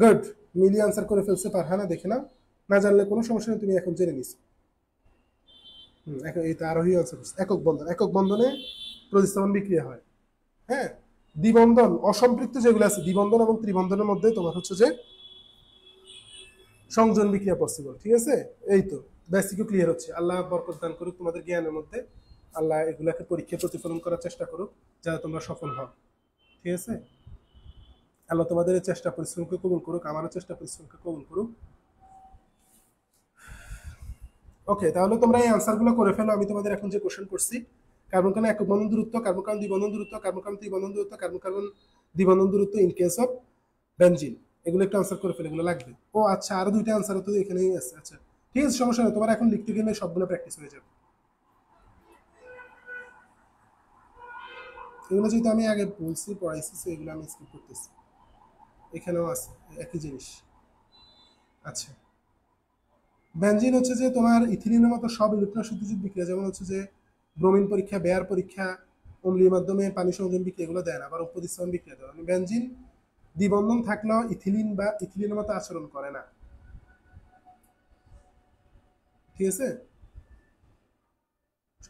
গুড, মিলি আনসার করে ফেলছে, পারহানা দেখে নাও, না জানলে কোনো সমস্যা নেই, তুমি এখন জেনে নিছো। এই তো আরোহী আনসার করছে, একক বন্ধন, একক বন্ধনে প্রতিস্থাপন বিক্রিয়া হয়। হ্যাঁ, দ্বিবন্ধন অসম্পৃক্ত যেগুলো আছে, দ্বিবন্ধন এবং ত্রিবন্ধনের মধ্যে তোমার হচ্ছে যে সংযোজন বিক্রিয়া পসিবল। ঠিক আছে, এই তো বেসিকও ক্লিয়ার হচ্ছে। আল্লাহ বরকত দান করুক তোমাদের জ্ঞানের মধ্যে, আল্লাহ এগুলাকে পরীক্ষা প্রতিফলন করার চেষ্টা করুক যাতে তোমরা সফল হও। ঠিক আছে, আল্লাহ তোমাদের চেষ্টা পরিশ্রমকে কবুল করুক, আমারও চেষ্টা পরিশ্রমকে কবুল করুক। ওকে, তাহলে তোমরা এই আনসারগুলো করে ফেলো। আমি তোমাদের এখন যে কোশ্চেন করছি, কার্বন কার্বন একক বন্ধন দূরত্ব, কার্বন কার্বন দ্বিবন্ধন দূরত্ব, কার্বন কার্বন ত্রিবন্ধন দূরত্ব, কার্বন কার্বন দ্বিবন্ধন দূরত্ব ইন কেস অফ বেনজিন, এগুলো একটু আনসার করে ফেলে, এগুলো লাগবে। ও আচ্ছা, আরো দুইটা আনসার তো এখানেই আছে। আচ্ছা ঠিক আছে, সমস্যা নেই, তোমার এখন লিখতে গেলে সবগুলো প্র্যাকটিস হয়ে যাবে। এগুলো যেহেতু আমি আগে বলছি, পড়াইছি, এগুলো আমি স্কিপ করতেছি। এখানেও আছে একই জিনিস। আচ্ছা, বেনজিন হচ্ছে যে তোমার ইথিলিনের মতো সব ইলেকট্রন শুদ্ধিযুক্ত বিক্রিয়া, যেমন হচ্ছে যে ব্রোমিন পরীক্ষা, বেয়ার পরীক্ষা, অম্লীর মাধ্যমে পানি সংযোজন বিক্রিয়া, এগুলো দেয় না, আবার উপস্থাপন বিক্রিয়া দেয়। মানে বেনজিন দ্বিবন্ধন থাকলেও ইথিলিন বা ইথিলিনের মতো আচরণ করে না। ঠিক আছে,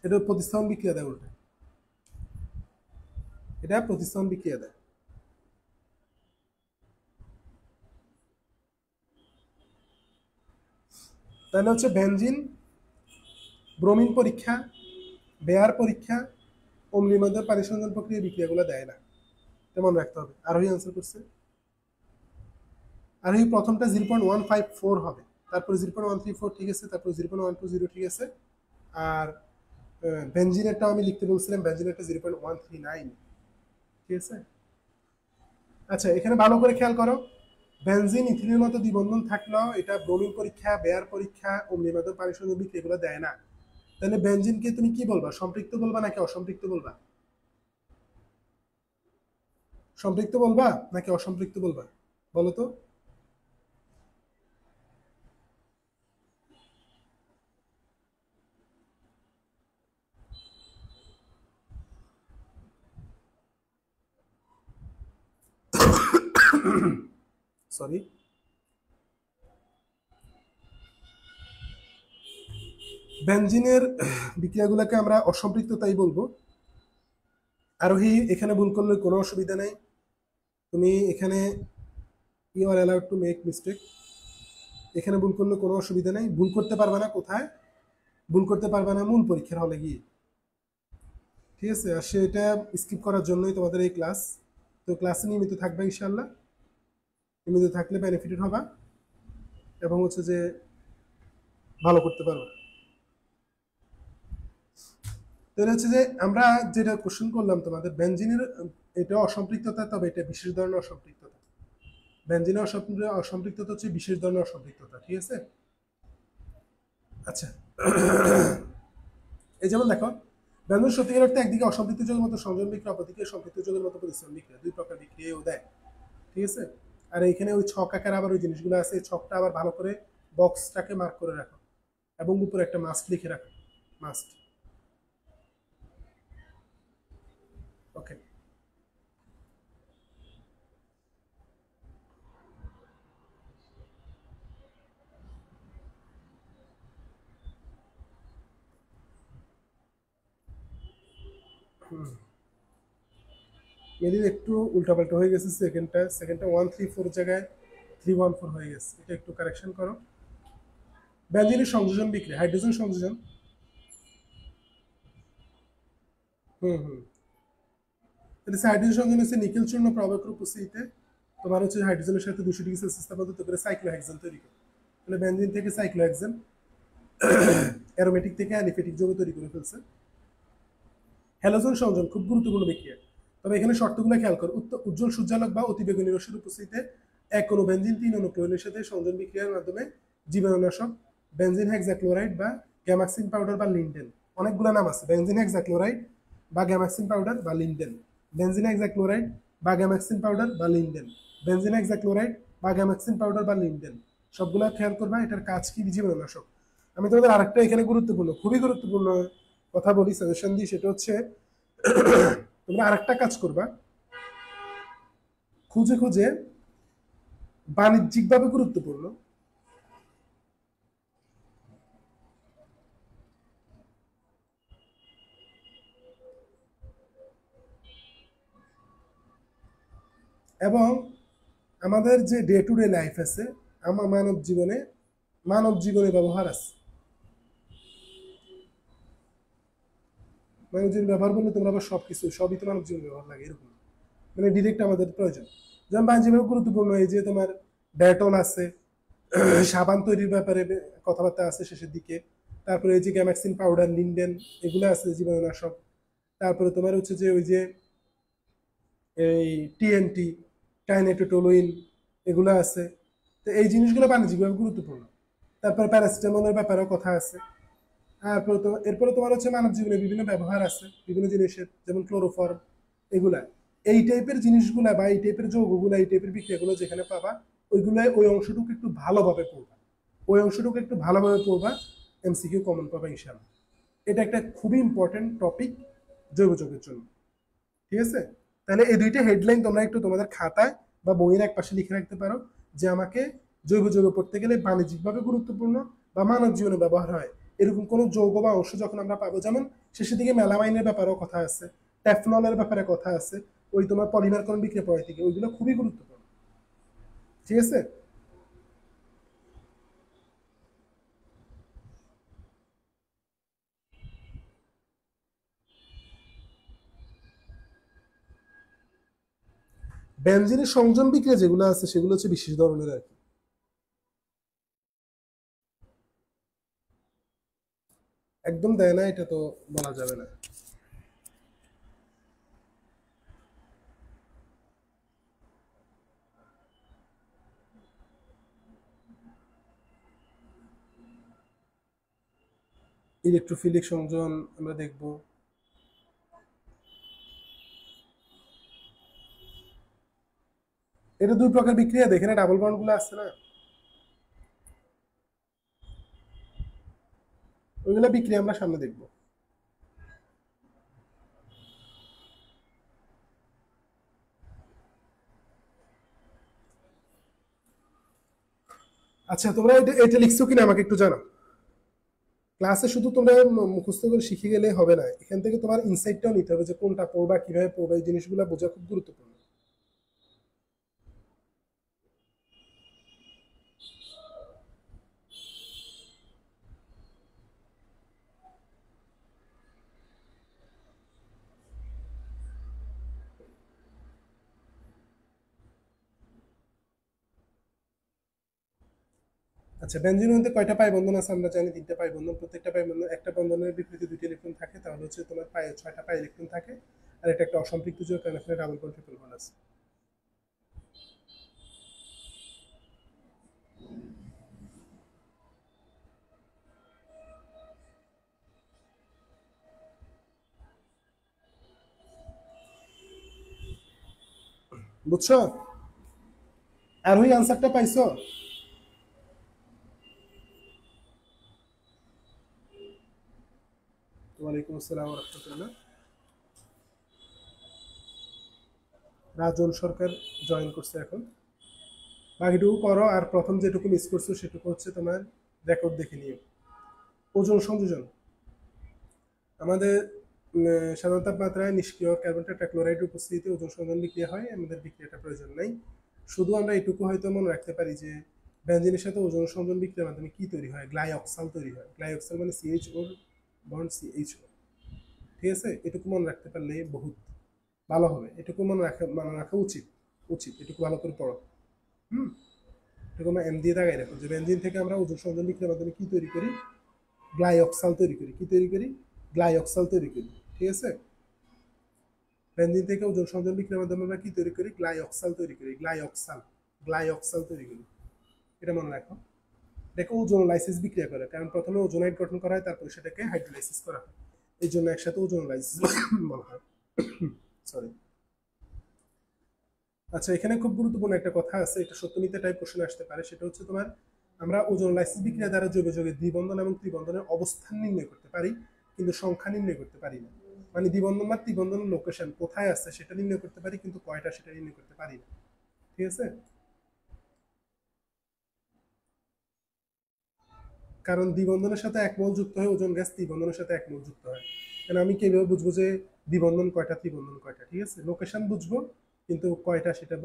এটা প্রতিস্থাপন বিক্রিয়া দেয়, উল্টে এটা প্রতিস্থাপন বিক্রিয়া দেয়। তাহলে হচ্ছে বেনজিন ব্রোমিন পরীক্ষা, বেয়ার পরীক্ষা, অম্লীর মাধ্যমে পানি সংযোজন প্রক্রিয়া বিক্রিয়াগুলো দেয় না, তেমন রাখতে হবে। আরোহী আনসার করছে, আরোহী প্রথমটা 0.154 হবে, তারপরে 0.134, ঠিক আছে, তারপরে 0.120, ঠিক আছে। আর বেনজিনেরটাও আমি লিখতে বলছিলাম, বেনজিনেরটা 0.139, ঠিক আছে। আচ্ছা, এখানে ভালো করে খেয়াল করো, বেনজিন ইথিলিনের মতো দ্বিবন্ধন থাকলেও এটা ব্রোমিন পরীক্ষা, বেয়ার পরীক্ষা, অম্লীর মাধ্যমে পানি সংযোজন বিক্রিয়া এগুলো দেয় না। তাহলে বেনজিনকে তুমি কি বলবা, সম্পৃক্ত বলবা নাকি অসম্পৃক্ত বলবা? সম্পৃক্ত বলবা নাকি অসম্পৃক্ত বলবা বলো তো? সরি, বেনজিনের বিক্রিয়াগুলোকে আমরা অসম্পৃক্ত তাই বলবো। আরোহী এখানে ভুল করলে কোনো অসুবিধা নেই, তুমি এখানে you are allowed to make mistake, এখানে ভুল করলে কোনো অসুবিধা নেই। ভুল করতে পারবে না কোথায়? ভুল করতে পারবে না মূল পরীক্ষার হলে গিয়ে। ঠিক আছে, আর সেটা স্কিপ করার জন্যই তোমাদের এই ক্লাস। তো ক্লাসে নিয়মিত থাকবে ইনশাল্লাহ, নিয়মিত থাকলে বেনিফিটেড হবা এবং হচ্ছে যে ভালো করতে পারবে। তাহলে হচ্ছে যে আমরা যেটা কোশ্চেন করলাম তোমাদের বেনজিনের, এটা অসম্পৃক্ততা, তবে এটা বিশেষ ধরনের অসম্পৃক্ততা। বেনজিনের অসম্পৃক্ততা হচ্ছে বিশেষ ধরনের অসম্পৃক্ততা, ঠিক আছে। আচ্ছা, এই যেমন দেখো, বেনজিন সত্যিকার অর্থে একদিকে অসম্পৃক্ত যৌগের মতো সংযোজন বিক্রিয়া, অপরদিকে সম্পৃক্ত যৌগের মতো পরিশ্রম বিক্রিয়া, দুই প্রকার বিক্রিয়াও দেয়। ঠিক আছে, আর এইখানে ওই ছক আকার আবার ওই জিনিসগুলো আছে, এই ছকটা আবার ভালো করে বক্সটাকে মার্ক করে রাখো এবং উপরে একটা মাস্ট লিখে রাখো, মাস্ট। ওকে, এদিকে একটু উল্টাপাল্টা হয়ে গেছে, সেকেন্ডটা 134 জায়গায় 314 হয়ে গেছে, এটা একটু কারেকশন করো। বেনজিনের সংযোজন বিক্রিয়া, হাইড্রোজেন সংযোজন। হুম, তাহলে হাইড্রোজেন সংযোজন হচ্ছে নিকেল চূর্ণ প্রভাবকের উপস্থিতিতে তোমার হচ্ছে হাইড্রোজেনের সাথে 200 ডিগ্রি সেলসিয়াস তাপমাত্রা করে সাইক্লোহেক্সেন তৈরি করে। তাহলে বেনজিন থেকে সাইক্লোহেক্সেন, অ্যারোমেটিক থেকে অ্যালিফেটিক যৌগ তৈরি করে ফেলছে। হ্যালোজেন সংযোজন খুব গুরুত্বপূর্ণ বিক্রিয়া, তবে এখানে শর্তগুলো খেয়াল করো। উজ্জ্বল সূর্যালোক বা অতিবেগুনি রশ্মির উপস্থিতিতে এক কোনো বেনজিন 3 অনুক্লোরিনের সাথে সংযোজন বিক্রিয়ার মাধ্যমে জীবাণুনাশক বেনজিন হেক্সাক্লোরাইড বা গ্যামাক্সিন পাউডার বা লিন্ডেন, অনেকগুলো নাম আছে, বেনজিন হেক্সাক্লোরাইড বা গ্যামাক্সিন পাউডার বা লিন্ডেন, বেনজিন হেক্সাক্লোরাইড বা গ্যামাক্সিন পাউডার বা লিন্ডেন, বেনজিন হেক্সাক্লোরাইড বা গ্যামাক্সিন পাউডার বা লিন্ডেন, সবগুলো খেয়াল করবা। এটার কাজ কি? জীবাণুনাশক। আমি তোমাদের আরেকটা এখানে গুরুত্বপূর্ণ, খুবই গুরুত্বপূর্ণ কথা বলি, সাজেশন দিই, সেটা হচ্ছে তোমরা আরেকটা কাজ করবা, খুঁজে খুঁজে বাণিজ্যিকভাবে গুরুত্বপূর্ণ এবং আমাদের যে ডে টু ডে লাইফ আছে, আমার মানব জীবনে ব্যবহার আছে। মানব জীবনে ব্যবহার বললে তোমরা আবার সবকিছু, সবই তো মানব জীবনে ব্যবহার লাগে এরকম, মানে ডিরেক্ট আমাদের প্রয়োজন। যেমন বাণিজ্যিকভাবে গুরুত্বপূর্ণ এই যে তোমার ডেটল আছে, সাবান তৈরির ব্যাপারে কথাবার্তা আছে শেষের দিকে। তারপরে এই যে গ্যামাক্সিন পাউডার, লিন্ডেন, এগুলো আছে জীবাণুনাশক। তারপরে তোমার হচ্ছে যে ওই যে এই টিএনটি, টাইনেটোটোলুইন, এগুলো আছে। তো এই জিনিসগুলো বাণিজ্যিকভাবে গুরুত্বপূর্ণ। তারপর প্যারাসিটামলের ব্যাপারেও কথা আছে। তারপরে তো এরপরে তোমার হচ্ছে মানব জীবনে বিভিন্ন ব্যবহার আছে বিভিন্ন জিনিসের, যেমন ক্লোরোফর্ম, এগুলা। এই টাইপের জিনিসগুলা বা এই টাইপের যৌগগুলা, এই টাইপের বিক্রিয়াগুলো যেখানে পাবা, ওইগুলাই ওই অংশটুকু একটু ভালোভাবে পড়বা, ওই অংশটুকু একটু ভালোভাবে পড়বা, এমসিকিউ কমন পাবা ইনশাআল্লাহ। এটা একটা খুবই ইম্পর্টেন্ট টপিক জৈব যৌগের জন্য। ঠিক আছে? তাহলে এই দুইটা হেডলাইন তোমরা একটু তোমাদের খাতায় বা বইয়ের এক পাশে লিখে রাখতে পারো, যে আমাকে জৈব যৌগ পড়তে গেলে বাণিজ্যিকভাবে গুরুত্বপূর্ণ বা মানব জীবনে ব্যবহার হয় এরকম কোনো যৌগ বা অংশ যখন আমরা পাবো, যেমন শেষের দিকে মেলামাইনের ব্যাপারেও কথা আছে, ট্যাফনলের ব্যাপারে কথা আছে, ওই তোমার পলিমারকরণ বিক্রিয়া পড়াই থেকে, ওইগুলো খুবই গুরুত্বপূর্ণ। ঠিক আছে? বেনজিনের সংযোজন বিক্রিয়া যেগুলো আছে সেগুলো হচ্ছে বিশেষ ধরনের আর কি, একদম দেয় না এটা তো বলা যাবে না। ইলেকট্রোফিলিক সংযোজন আমরা দেখবো। এটা দুই প্রকার বিক্রিয়া, দেখে না ডাবল বন্ড গুলো আছে না, ওইগুলো বিক্রিয়া আমরা সামনে দেখবো। আচ্ছা, তোমরা এটা এটা লিখছো কিনা আমাকে একটু জানাও। ক্লাসে শুধু তোমরা মুখস্থ করে শিখে গেলে হবে না, এখান থেকে তোমার ইনসাইটটাও নিতে হবে যে কোনটা পড়বা, কিভাবে পড়বা, এই জিনিসগুলো বোঝা খুব গুরুত্বপূর্ণ। আচ্ছা, বেনজিনের মধ্যে কয়টা পাই বন্ধন আছে? আমরা জানি তিনটা পাই বন্ধন, প্রত্যেকটা পাই বন্ধন, একটা বন্ধনের বিপরীতে দুইটা ইলেকট্রন থাকে, তাহলে হচ্ছে তোমার পায়ে 6টা পাই ইলেকট্রন থাকে। আর এটা একটা অসম্পৃক্ত যৌগ, কারণ এখানে ডাবল বন্ড ট্রিপল বন্ড আছে। বুঝছো? আর ওই আনসারটা পাইছো? ওয়ালাইকুম আসসালাম ওয়া রাহমাতুল্লাহ। রাজন সরকার জয়েন করছে এখন। বাকিটুকু করো, আর প্রথম যেটুকু মিস করছো সেটুকু হচ্ছে তোমার রেকর্ড দেখে নিও। ওজোন সংযোজন আমাদের সাধারণ তাপমাত্রায় নিষ্ক্রিয় কার্বন টেট্রাক্লোরাইডের উপস্থিতিতে ওজোন সংযোজন বিক্রিয়া হয়, আমাদের বিক্রিয়াটা প্রয়োজন নাই। শুধু আমরা এটুকু হয়তো মনে রাখতে পারি যে বেনজিনের সাথে ওজোন সংযোজন বিক্রিয়ার মাধ্যমে কি তৈরি হয়? গ্লাইঅক্সাল তৈরি হয়। গ্লাইঅক্সাল মানে সিএইচও বন্ড সিএইচও। ঠিক আছে? এটুকু মনে রাখতে পারলে বহুত ভালো হবে, এটুকু মনে রাখা উচিত, এটুকু ভালো করে পড়ো। হুম, এটুকু আমরা এম দিয়ে দাগাই রাখো যে বেনজিন থেকে আমরা ওজোন সংযোজন বিক্রিয়ার মাধ্যমে কি তৈরি করি? গ্লাইঅক্সাল তৈরি করি। কি তৈরি করি? গ্লাইঅক্সাল তৈরি করি। ঠিক আছে? বেনজিন থেকে ওজোন সংযোজন বিক্রিয়ার মাধ্যমে আমরা কি তৈরি করি? গ্লাইঅক্সাল তৈরি করি। গ্লাইঅক্সাল, গ্লাইঅক্সাল তৈরি করি। এটা মনে রাখো। এটাকে ওজোনোলাইসিস বিক্রিয়া করে, কারণ প্রথমে ওজোনাইড গঠন করা হয়, তারপর সেটাকে হাইড্রোলাইসিস করা হয়, এই জন্য একসাথে ওজোনোলাইসিস বলা হয়। সরি। আচ্ছা, এখানে খুব গুরুত্বপূর্ণ একটা কথা আছে, এটা সত্য মিথ্যা টাইপ কোশ্চেন আসতে পারে। সেটা হচ্ছে তোমার, আমরা ওজোনোলাইসিস বিক্রিয়া দ্বারা জৈব যৌগের দ্বিবন্ধন এবং ত্রিবন্ধনের অবস্থান নির্ণয় করতে পারি, কিন্তু সংখ্যা নির্ণয় করতে পারি না। মানে দ্বিবন্ধন বা ত্রিবন্ধনের লোকেশন কোথায় আছে সেটা নির্ণয় করতে পারি, কিন্তু কয়টা সেটা নির্ণয় করতে পারি না। ঠিক আছে? কারণ দ্বিবন্ধনের সাথে এক মোল যুক্ত হয় ওজোন গ্যাস, ত্রিবন্ধনের সাথে এক মোল যুক্ত হয়। কারণ আমি কিভাবে বুঝবো যে দ্বিবন্ধন কয়টা ত্রিবন্ধন কয়টা? ঠিক আছে, লোকেশন বুঝবো, কিন্তু কয়টা সেটা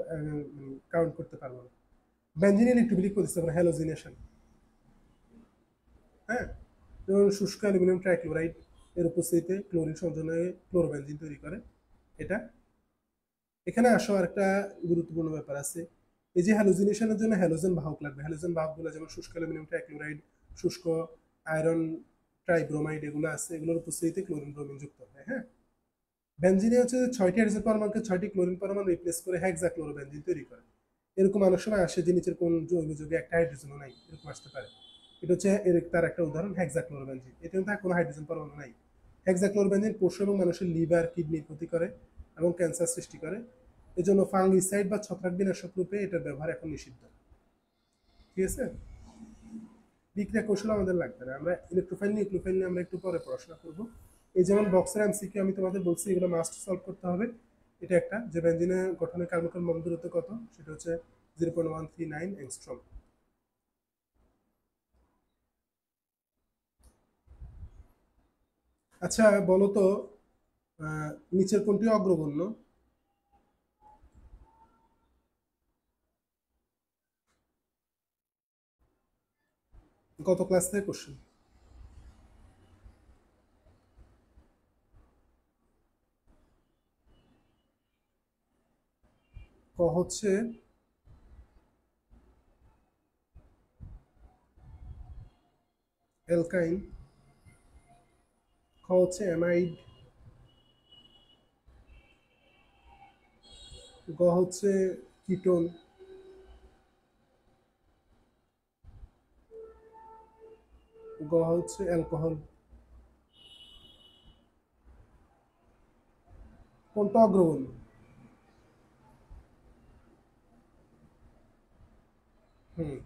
কাউন্ট করতে পারবো না। বেঞ্জিন ইলেকট্রোফিলিক প্রতিস্থাপন, হ্যালোজিনেশন। হ্যাঁ, যেমন শুষ্ক অ্যালুমিনিয়াম ট্রাইক্লোরাইড এর উপস্থিতিতে ক্লোরিন সংযোজনে ক্লোরোবেনজিন তৈরি করে এটা। এখানে আসো আরেকটা গুরুত্বপূর্ণ ব্যাপার আছে। এই যে হ্যালোজিনেশনের জন্য হ্যালোজেন বাহক লাগবে। হ্যালোজেন বাহকগুলো যেমন শুষ্ক অ্যালুমিনিয়াম ট্রাইক্লোরাইড, শুষ্ক আয়রন ট্রাইব্রোমাইড এগুলো আছে, এগুলোর উপস্থিতিতে ক্লোরিন ব্রোমিন যুক্ত হয়। হ্যাঁ, বেনজিনে হচ্ছে 6টি হাইড্রোজেন পরমাণুকে 6টি ক্লোরিন পরমাণু রিপ্লেস করে হেক্সাক্লোরোবেনজিন তৈরি করে। এরকম অনেক সময় আসে যে নিচের কোন জৈব যৌগে একটা হাইড্রোজেনও নাই, এরকম আসতে পারে। এটা হচ্ছে তার একটা উদাহরণ হেক্সাক্লোরোবেনজিন। এটা কিন্তু কোনো হাইড্রোজেন পরমাণু নাই। হেক্সাক্লোরোবেনজিন পশু এবং মানুষের লিভার কিডনির ক্ষতি করে এবং ক্যান্সার সৃষ্টি করে। এজন্য ফাঙ্গিসাইড বা ছত্রাক বিনাশক রূপে এটার ব্যবহার এখন নিষিদ্ধ। ঠিক আছে? বিক্রিয়া কৌশল আমাদের লাগবে না, আমরা ইলেকট্রোফাইল নিউক্লিওফাইল নিয়ে আমরা একটু পরে পড়াশোনা করব। এই যেমন বক্সের এমসিকিউ আমি তোমাদের বলছি, এগুলো মাস্ট সলভ করতে হবে। এটা একটা যে বেনজিনের গঠনের কার্বন বন্ধন দূরত্ব কত, সেটা হচ্ছে 0.139 অ্যাংস্ট্রম। আচ্ছা বলো তো, নিচের কোনটি অগ্রগণ্য? গত ক্লাস থেকে কোশ্চেন। ক হচ্ছে অ্যালকাইন, খ হচ্ছে অ্যামাইড, গ হচ্ছে কিটোন, গ হচ্ছে অ্যালকোহল। কোনটা অগ্রগণ্য? হুম,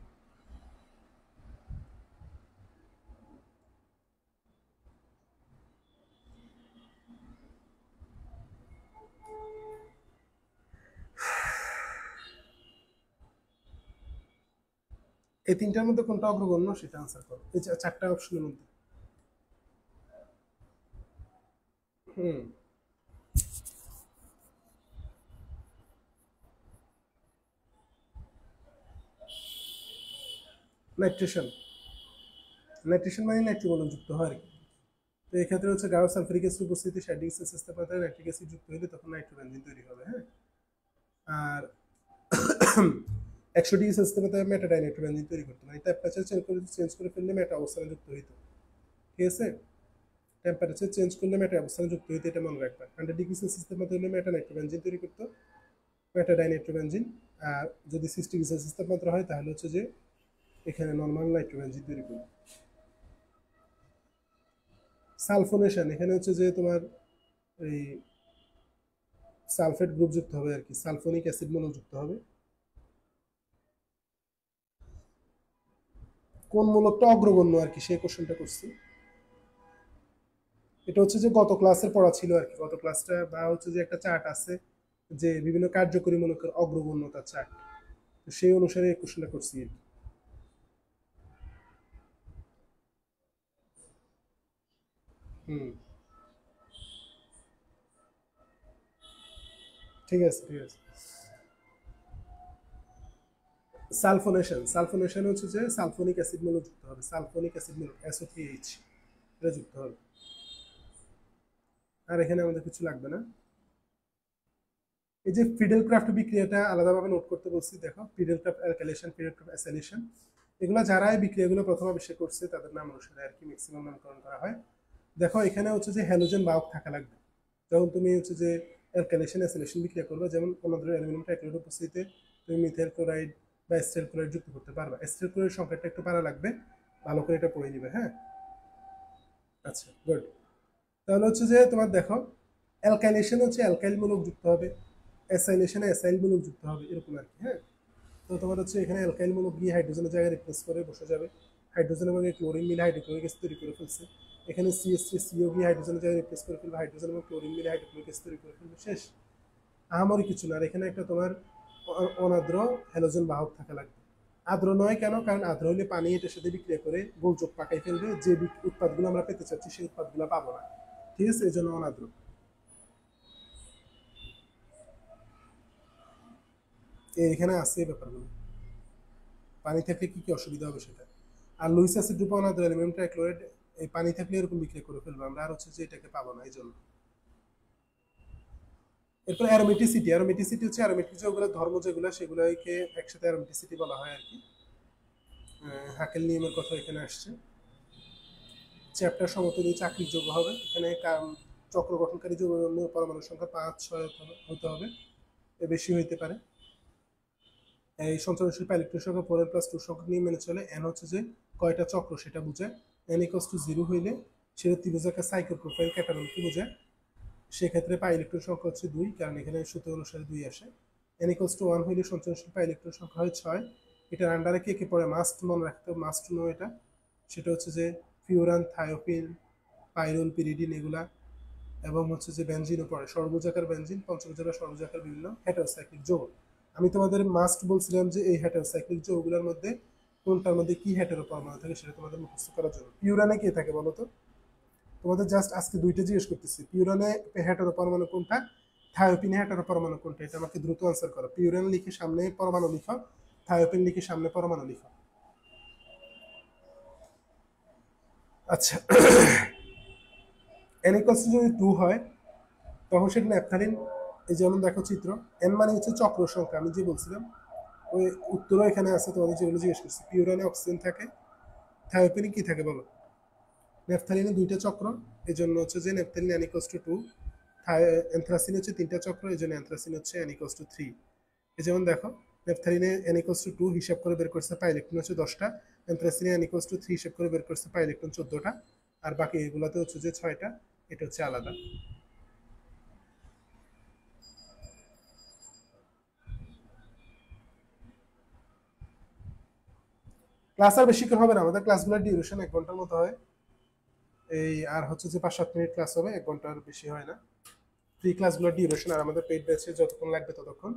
এই তিনটার মধ্যে কোনটা অগ্রগণ্য সেটা আনসার করো, এই চারটা অপশনের মধ্যে। হুম, নাইট্রেশন। নাইট্রেশন মানে নাইট্রোমোল যুক্ত হয় আর কি। তো এক্ষেত্রে হচ্ছে গাঢ় সালফারিক অ্যাসিড উপস্থিতি 60°C তাপমাত্রায় নাইট্রিক অ্যাসিড যুক্ত হলে তখন নাইট্রোবেনজিন তৈরি হবে। হ্যাঁ, আর 100°C তাপমাত্রায় মেটাডাইনাইট্রোবেনজিন তৈরি করতে মানে টেম্পারেচার চেঞ্জ করে ফেললে মেটা অবস্থানে যুক্ত হইতো। ঠিক আছে, টেম্পারেচার চেঞ্জ করলে মেটা অবস্থানে যুক্ত হইতো, এটা মনে রাখবা। 100°C তাপমাত্রা হলে মেটা নাইট্রোবেনজিন তৈরি করতো, মেটাডাইনাইট্রোবেনজিন। আর যদি 60°C তাপমাত্রা হয় তাহলে হচ্ছে যে এখানে নর্মাল নাইট্রোবেনজিন তৈরি করবে। সালফোনেশন, এখানে হচ্ছে যে তোমার এই সালফেট গ্রুপ যুক্ত হবে আর কি, সালফোনিক অ্যাসিড মূলক যুক্ত হবে। কোন মূলকটা অগ্রগণ্য আর কি, সেই কোশ্চেনটা করছি। এটা হচ্ছে যে গত ক্লাসের পড়া ছিল আর কি, গত ক্লাসটা বা হচ্ছে যে একটা চার্ট আছে যে বিভিন্ন কার্যকরী মূলকের অগ্রগণ্যতা চার্ট, সেই অনুসারে এই কোশ্চেনটা করছি আর কি। হুম, ঠিক আছে ঠিক আছে। সালফোনেশন, সালফোনেশন হচ্ছে যে সালফোনিক অ্যাসিড মূলক যুক্ত হবে, সালফোনিক অ্যাসিড মূলক SO3H এটা যুক্ত হবে। আর এখানে আমাদের কিছু লাগবে না। এই যে ফিডেল ক্রাফট বিক্রিয়াটা আলাদাভাবে নোট করতে বলছি, দেখো fiddle craft alkylation, fiddle craft acylation, এগুলো যারা এই বিক্রিয়াগুলো প্রথম আবিষ্কার করছে তাদের নাম অনুসারে আর কি ম্যাক্সিমাম নামকরণ করা হয়। দেখো এখানে হচ্ছে যে হ্যালোজেন বাহক থাকা লাগবে যখন তুমি হচ্ছে যে অ্যালকাইলেশন অ্যাসাইলেশন বিক্রিয়া করবে, যেমন কোনো ধরনের অ্যালুমিনিয়াম ট্রাইক্লোরাইড উপস্থিতিতে তুমি মিথাইল ক্লোরাইড বা অ্যাসিটাইল ক্লোরাইড যুক্ত করতে পারবা। অ্যাসিটাইল ক্লোরাইড সংখ্যাটা একটু পারা লাগবে, ভালো করে এটা পড়ে নিবে। হ্যাঁ, আচ্ছা গুড। তাহলে হচ্ছে যে তোমার দেখো অ্যালকাইলেশন হচ্ছে অ্যালকাইল মূলক যুক্ত হবে, অ্যাসাইলেশনে অ্যাসাইল মূলক যুক্ত হবে, এরকম আর কি। হ্যাঁ, তো তোমার হচ্ছে এখানে অ্যালকাইল মূলক গিয়ে হাইড্রোজেনের জায়গায় রিপ্লেস করে বসে যাবে। হাইড্রোজেন এবং ক্লোরিন মিলে হাইড্রোক্লোরিক অ্যাসিড তৈরি করে ফেলছে। এখানে সিএস3 সিও গিয়ে হাইড্রোজেনের জায়গায় রিপ্লেস করে ফেলবে, হাইড্রোজেন এবং ক্লোরিন মিলে হাইড্রোক্লোরিক অ্যাসিড তৈরি করে ফেলবে, শেষ। আহামরি কিছু না। আর এখানে একটা তোমার অনাদ্র হ্যালোজেন বাহক থাকা লাগবে। আদ্র নয় কেন? কারণ আদ্র হলে পানি এটার সাথে বিক্রিয়া করে গোলযোগ পাকাই ফেলবে, যে উৎপাদগুলো আমরা পেতে চাচ্ছি সেই উৎপাদগুলো পাবো না। ঠিক আছে, এই জন্য অনাদ্র। এখানে আছে এই ব্যাপারগুলো, পানি থাকলে কি কি অসুবিধা হবে সেটা। আর লুইস অ্যাসিড রূপে অনাদ্র অ্যালুমিনিয়াম ট্রাইক্লোরাইড এই পানি থাকলে এরকম বিক্রিয়া করে ফেলবো আমরা, আর হচ্ছে যে এটাকে পাবো না, এই জন্য। এরপর অ্যারোমেটিসিটি। অ্যারোমেটিসিটি হচ্ছে অ্যারোমেটিক যৌগগুলো ধর্ম যেগুলো সেগুলোকে একসাথে অ্যারোমেটিসিটি বলা হয় আর কি। হাকেল নিয়মের কথা এখানে আসছে। চ্যাপ্টার সমতুল্য চাকরির যোগ্য হবে। এখানে চক্র গঠনকারী যৌগ পরমাণুর সংখ্যা 5-6 হতে হবে, এর বেশি হইতে পারে। এই সঞ্চালনশীল ইলেকট্রন সংখ্যা 4n+2 সংখ্যক নিয়ে মেনে চলে। এন হচ্ছে যে কয়টা চক্র সেটা বোঝায়। n=0 হইলে সেটা ত্রিভুজাকার সাইকেল প্রোফাইল ক্যাটাগরিকে বোঝায়। সেক্ষেত্রে পাই ইলেকট্রন সংখ্যা হচ্ছে 2, কারণ এখানে সূত্র অনুসারে 2 আসে। n=1 হইলে সঞ্চালনশীল ইলেকট্রন সংখ্যা হয় 6। এটার আন্ডারে কে কে পড়ে মাস্ট মনে রাখতে হবে, মাস্ট নো এটা। সেটা হচ্ছে যে ফিউরান, থায়োপিন, পাইরুল, পিরিডিন এগুলা, এবং হচ্ছে যে বেনজিনও পড়ে, সর্বজাকার বেনজিন, পঞ্চমজাকার সর্বজাকার বিভিন্ন হেটারোসাইক্লিক যৌগ। আমি তোমাদের মাস্ট বলছিলাম যে এই হেটারোসাইক্লিক যৌগগুলোর মধ্যে কোনটার মধ্যে কি হেটারো পরমাণু থাকে সেটা তোমাদের মুখস্থ করার জন্য। পিউরানে কে থাকে বলো তো? তোমাদের জাস্ট আজকে দুইটা জিজ্ঞেস করতেছি, পিউরানে হেটারো পরমাণু কোনটা, থায়োপিনে হেটারো পরমাণু কোনটা, এটা আমাকে দ্রুত আনসার করো। পিউরান লিখে সামনে পরমাণু লিখো, থায়োপিন লিখে সামনে পরমাণু লিখো। আচ্ছা, n = যদি 2 হয় তখন সেটা ন্যাপথালিন। এই যেমন দেখো চিত্র, এন মানে হচ্ছে চক্র সংখ্যা, আমি যে বলছিলাম ওই উত্তরও এখানে আছে তোমাদের যেগুলো জিজ্ঞেস করছি। পিউরানে অক্সিজেন থাকে, থায়োপিনে কি থাকে বলো? ন্যাপথালিনে 2টা চক্র, এই জন্য হচ্ছে যে ন্যাপথালিন n=2। অ্যানথ্রাসিন হচ্ছে 3টা চক্র, এই জন্য অ্যানথ্রাসিন হচ্ছে n=3। এই যেমন দেখো ন্যাপথালিনে n=2 হিসাব করে বের করছে, পাই ইলেকট্রন হচ্ছে 10টা। অ্যানথ্রাসিনে n=3 হিসাব করে বের করছে, পাই ইলেকট্রন 14টা। আর বাকি এগুলোতে হচ্ছে যে 6টা, এটা হচ্ছে আলাদা। ক্লাস আর বেশিক্ষণ হবে না, আমাদের ক্লাসগুলোর ডিউরেশন 1 ঘন্টার মতো হয়। এই আর হচ্ছে যে 5-7 মিনিট ক্লাস হবে, 1 ঘন্টার বেশি হয় না। ফ্রি ক্লাসগুলোর ডিউরেশন আর আমাদের পেইড ব্যাচে যতক্ষণ লাগবে ততক্ষণ,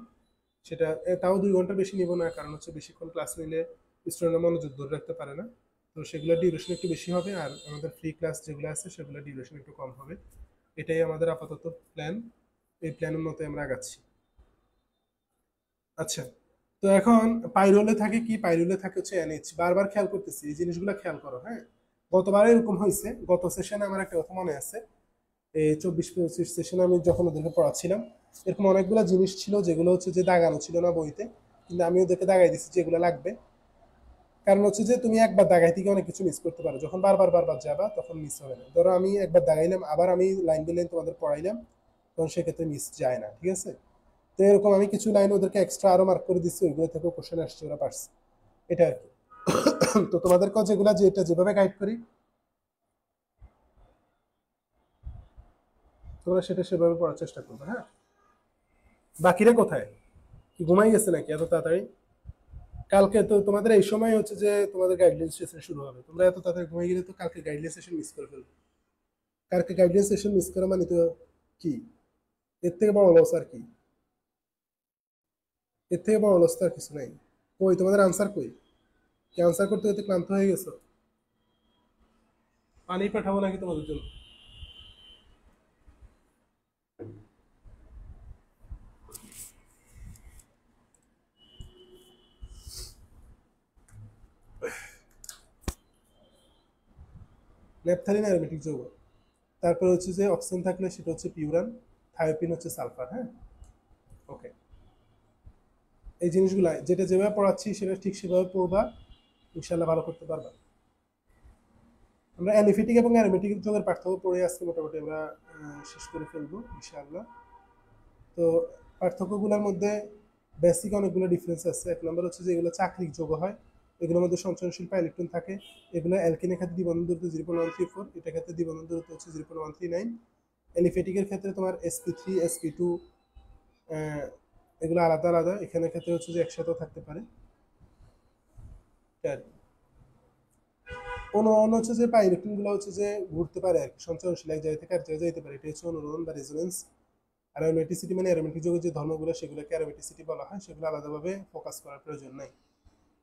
সেটা তাও 2 ঘন্টা বেশি নিব না, কারণ হচ্ছে বেশিক্ষণ ক্লাস নিলে স্টুডেন্টরা মনোযোগ ধরে রাখতে পারে না। তো সেগুলোর ডিউরেশন একটু বেশি হবে, আর আমাদের ফ্রি ক্লাস যেগুলো আছে সেগুলোর ডিউরেশন একটু কম হবে। এটাই আমাদের আপাতত প্ল্যান, এই প্ল্যানের মতো আমরা আগাচ্ছি। আচ্ছা, তো এখন পাইরোলে থাকে কি? পাইরোলে থাকে হচ্ছে এনএইচ। বারবার খেয়াল করতেছি এই জিনিসগুলো, খেয়াল করো। হ্যাঁ, গতবার এরকম হয়েছে, গত সেশনে আমার একটা কথা মনে আছে, এই 24-25 সেশনে আমি যখন ওদেরকে পড়াচ্ছিলাম, এরকম অনেকগুলো জিনিস ছিল যেগুলো হচ্ছে যে দাগানো ছিল না বইতে, কিন্তু আমি ওদেরকে দাগাই দিচ্ছি যেগুলো লাগবে। কারণ হচ্ছে যে তুমি একবার দাগাই থেকে অনেক কিছু মিস করতে পারো, যখন বারবার বারবার যাবা তখন মিস হবে না। ধরো আমি একবার দাগাইলাম, আবার আমি লাইন বাই লাইন তোমাদের পড়াইলাম, তখন সেক্ষেত্রে মিস যায় না। ঠিক আছে, তো এরকম আমি কিছু লাইন ওদেরকে এক্সট্রা আরো মার্ক করে দিচ্ছি, ওইগুলো থেকেও কোশ্চেন আসছে, ওরা পারছে, এটা আর কি। তো তোমাদেরকেও যেগুলা যেটা যেভাবে গাইড করি তোমরা সেটা সেভাবে পড়ার চেষ্টা করবে। হ্যাঁ, বাকিরা কোথায়? কি ঘুমাই গেছে নাকি এত তাড়াতাড়ি? কালকে তো তোমাদের এই সময় হচ্ছে যে তোমাদের গাইডলাইন সেশন শুরু হবে, তোমরা এত তাড়াতাড়ি ঘুমাই গেলে তো কালকে গাইডলাইন সেশন মিস করে ফেলবে। কালকে গাইডলাইন সেশন মিস করা মানে তো কি, এর থেকে বড় লস আর কি? এর থেকে বড় লস তো আর কিছু নাই। কই তোমাদের আনসার কই? কি আনসার করতে করতে ক্লান্ত হয়ে গেছো? পানি পাঠাবো নাকি তোমাদের জন্য? ন্যাপথালিন অ্যারোমেটিক যৌগ। তারপর হচ্ছে যে অক্সিজেন থাকলে সেটা হচ্ছে পিউরান, থায়োপিন হচ্ছে সালফার। হ্যাঁ, ওকে। এই জিনিসগুলা যেটা যেভাবে পড়াচ্ছি সেটা ঠিক সেভাবে পড়বা, ইনশাল্লাহ ভালো করতে পারবা। আমরা অ্যালিফিটিক এবং অ্যারোমেটিক যৌগের পার্থক্য পড়ে আজকে মোটামুটি আমরা শেষ করে ফেলবো ইনশাআল্লাহ। তো পার্থক্যগুলোর মধ্যে বেসিক অনেকগুলো ডিফারেন্স আছে। এক নম্বর হচ্ছে যে এগুলো চাকরিক যৌগ হয়, এগুলোর মধ্যে সঞ্চরণশীল ইলেকট্রন থাকে। এগুলো অ্যালকেনের ক্ষেত্রে দ্বিবন্ধন দূরত্ব 0.134, এটার ক্ষেত্রে দ্বিবন্ধন দূরত্ব হচ্ছে 0.139। এলিফেটিকের ক্ষেত্রে তোমার sp3 sp2 এগুলো আলাদা আলাদা, এখানের ক্ষেত্রে হচ্ছে যে একসাথেও থাকতে পারে। অনুরণন হচ্ছে যে ইলেকট্রনগুলো হচ্ছে যে ঘুরতে পারে আর কি, সঞ্চরণশীল এক জায়গা থেকে আর জায়গায় যেতে পারে, এটা হচ্ছে অনুরণন বা রেজোনেন্স। আর অ্যারোমেটিসিটি মানে অ্যারোমেটিক যৌগের যে ধর্মগুলো সেগুলোকে অ্যারোমেটিসিটি বলা হয়, সেগুলো আলাদাভাবে ফোকাস করার প্রয়োজন নাই।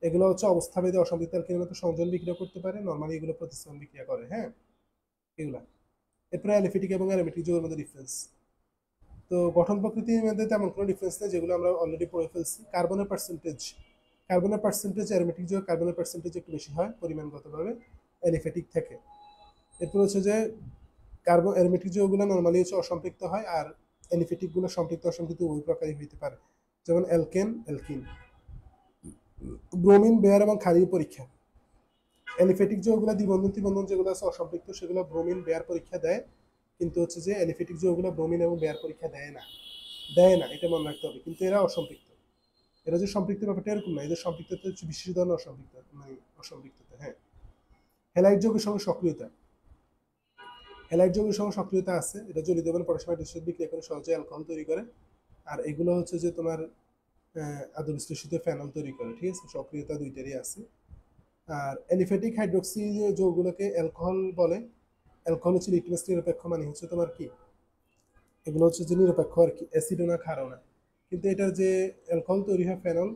এগুলো হচ্ছে অবস্থাভেদে অসম্পৃক্ত অ্যালকেনের মতো সংযোজন বিক্রিয়া করতে পারে, নর্মালি এগুলো প্রতিস্থাপন বিক্রিয়া করে। হ্যাঁ, এগুলা। এরপরে অ্যালিফেটিক এবং অ্যারোমেটিক যৌগের মধ্যে ডিফারেন্স। তো গঠন প্রকৃতির মধ্যে তেমন কোনো ডিফারেন্স নেই, যেগুলো আমরা অলরেডি পড়ে ফেলছি। কার্বনের পার্সেন্টেজ অ্যারোমেটিক যৌগ কার্বনের পার্সেন্টেজ একটু বেশি হয় পরিমাণগতভাবে অ্যালিফেটিক থেকে। এরপর হচ্ছে যে অ্যারোমেটিক যৌগগুলো নর্মালি হচ্ছে অসম্পৃক্ত হয়, আর অ্যালিফেটিকগুলো সম্পৃক্ত অসম্পৃক্ত উভয় প্রকারই হইতে পারে, যেমন অ্যালকেন অ্যালকিন। ব্রোমিন বেয়ার এবং ক্ষারীয় পরীক্ষা। অ্যালিফেটিক যৌগগুলো দ্বিবন্ধন যেগুলো আছে অসম্পৃক্ত, সেগুলো ব্রোমিন বেয়ার পরীক্ষা দেয়, কিন্তু হচ্ছে যে অ্যালিফেটিক যৌগগুলো ব্রোমিন এবং বেয়ার পরীক্ষা দেয় না, এটা মনে রাখতে হবে। কিন্তু এরা অসম্পৃক্ত, এরা যে সম্পৃক্ত ব্যাপারটা এরকম না, এদের সম্পৃক্ততা হচ্ছে বিশেষ ধরনের অসম্পৃক্ততা। হ্যাঁ, হ্যালাইড যৌগের সঙ্গে সক্রিয়তা। হ্যালাইড যৌগের সঙ্গে সক্রিয়তা আছে, এটা জলীয় দ্রবণ পটাশিয়াম হাইড্রোক্সাইড বিক্রিয়া করে সহজে অ্যালকোহল তৈরি করে। আর এগুলো হচ্ছে যে তোমার আদর বিশ্লেষিত ফেনল তৈরি করে। ঠিক আছে, সক্রিয়তা দুইটারই আছে। আর অ্যালিফেটিক হাইড্রোক্সি যৌগগুলোকে অ্যালকোহল বলে। অ্যালকোহল হচ্ছে লিটমাস নিরপেক্ষ, মানে হচ্ছে তোমার কি, এগুলো হচ্ছে যে নিরপেক্ষ আর কি, অ্যাসিডও না ক্ষারও না। কিন্তু এটার যে অ্যালকোহল তৈরি হয় ফেনল,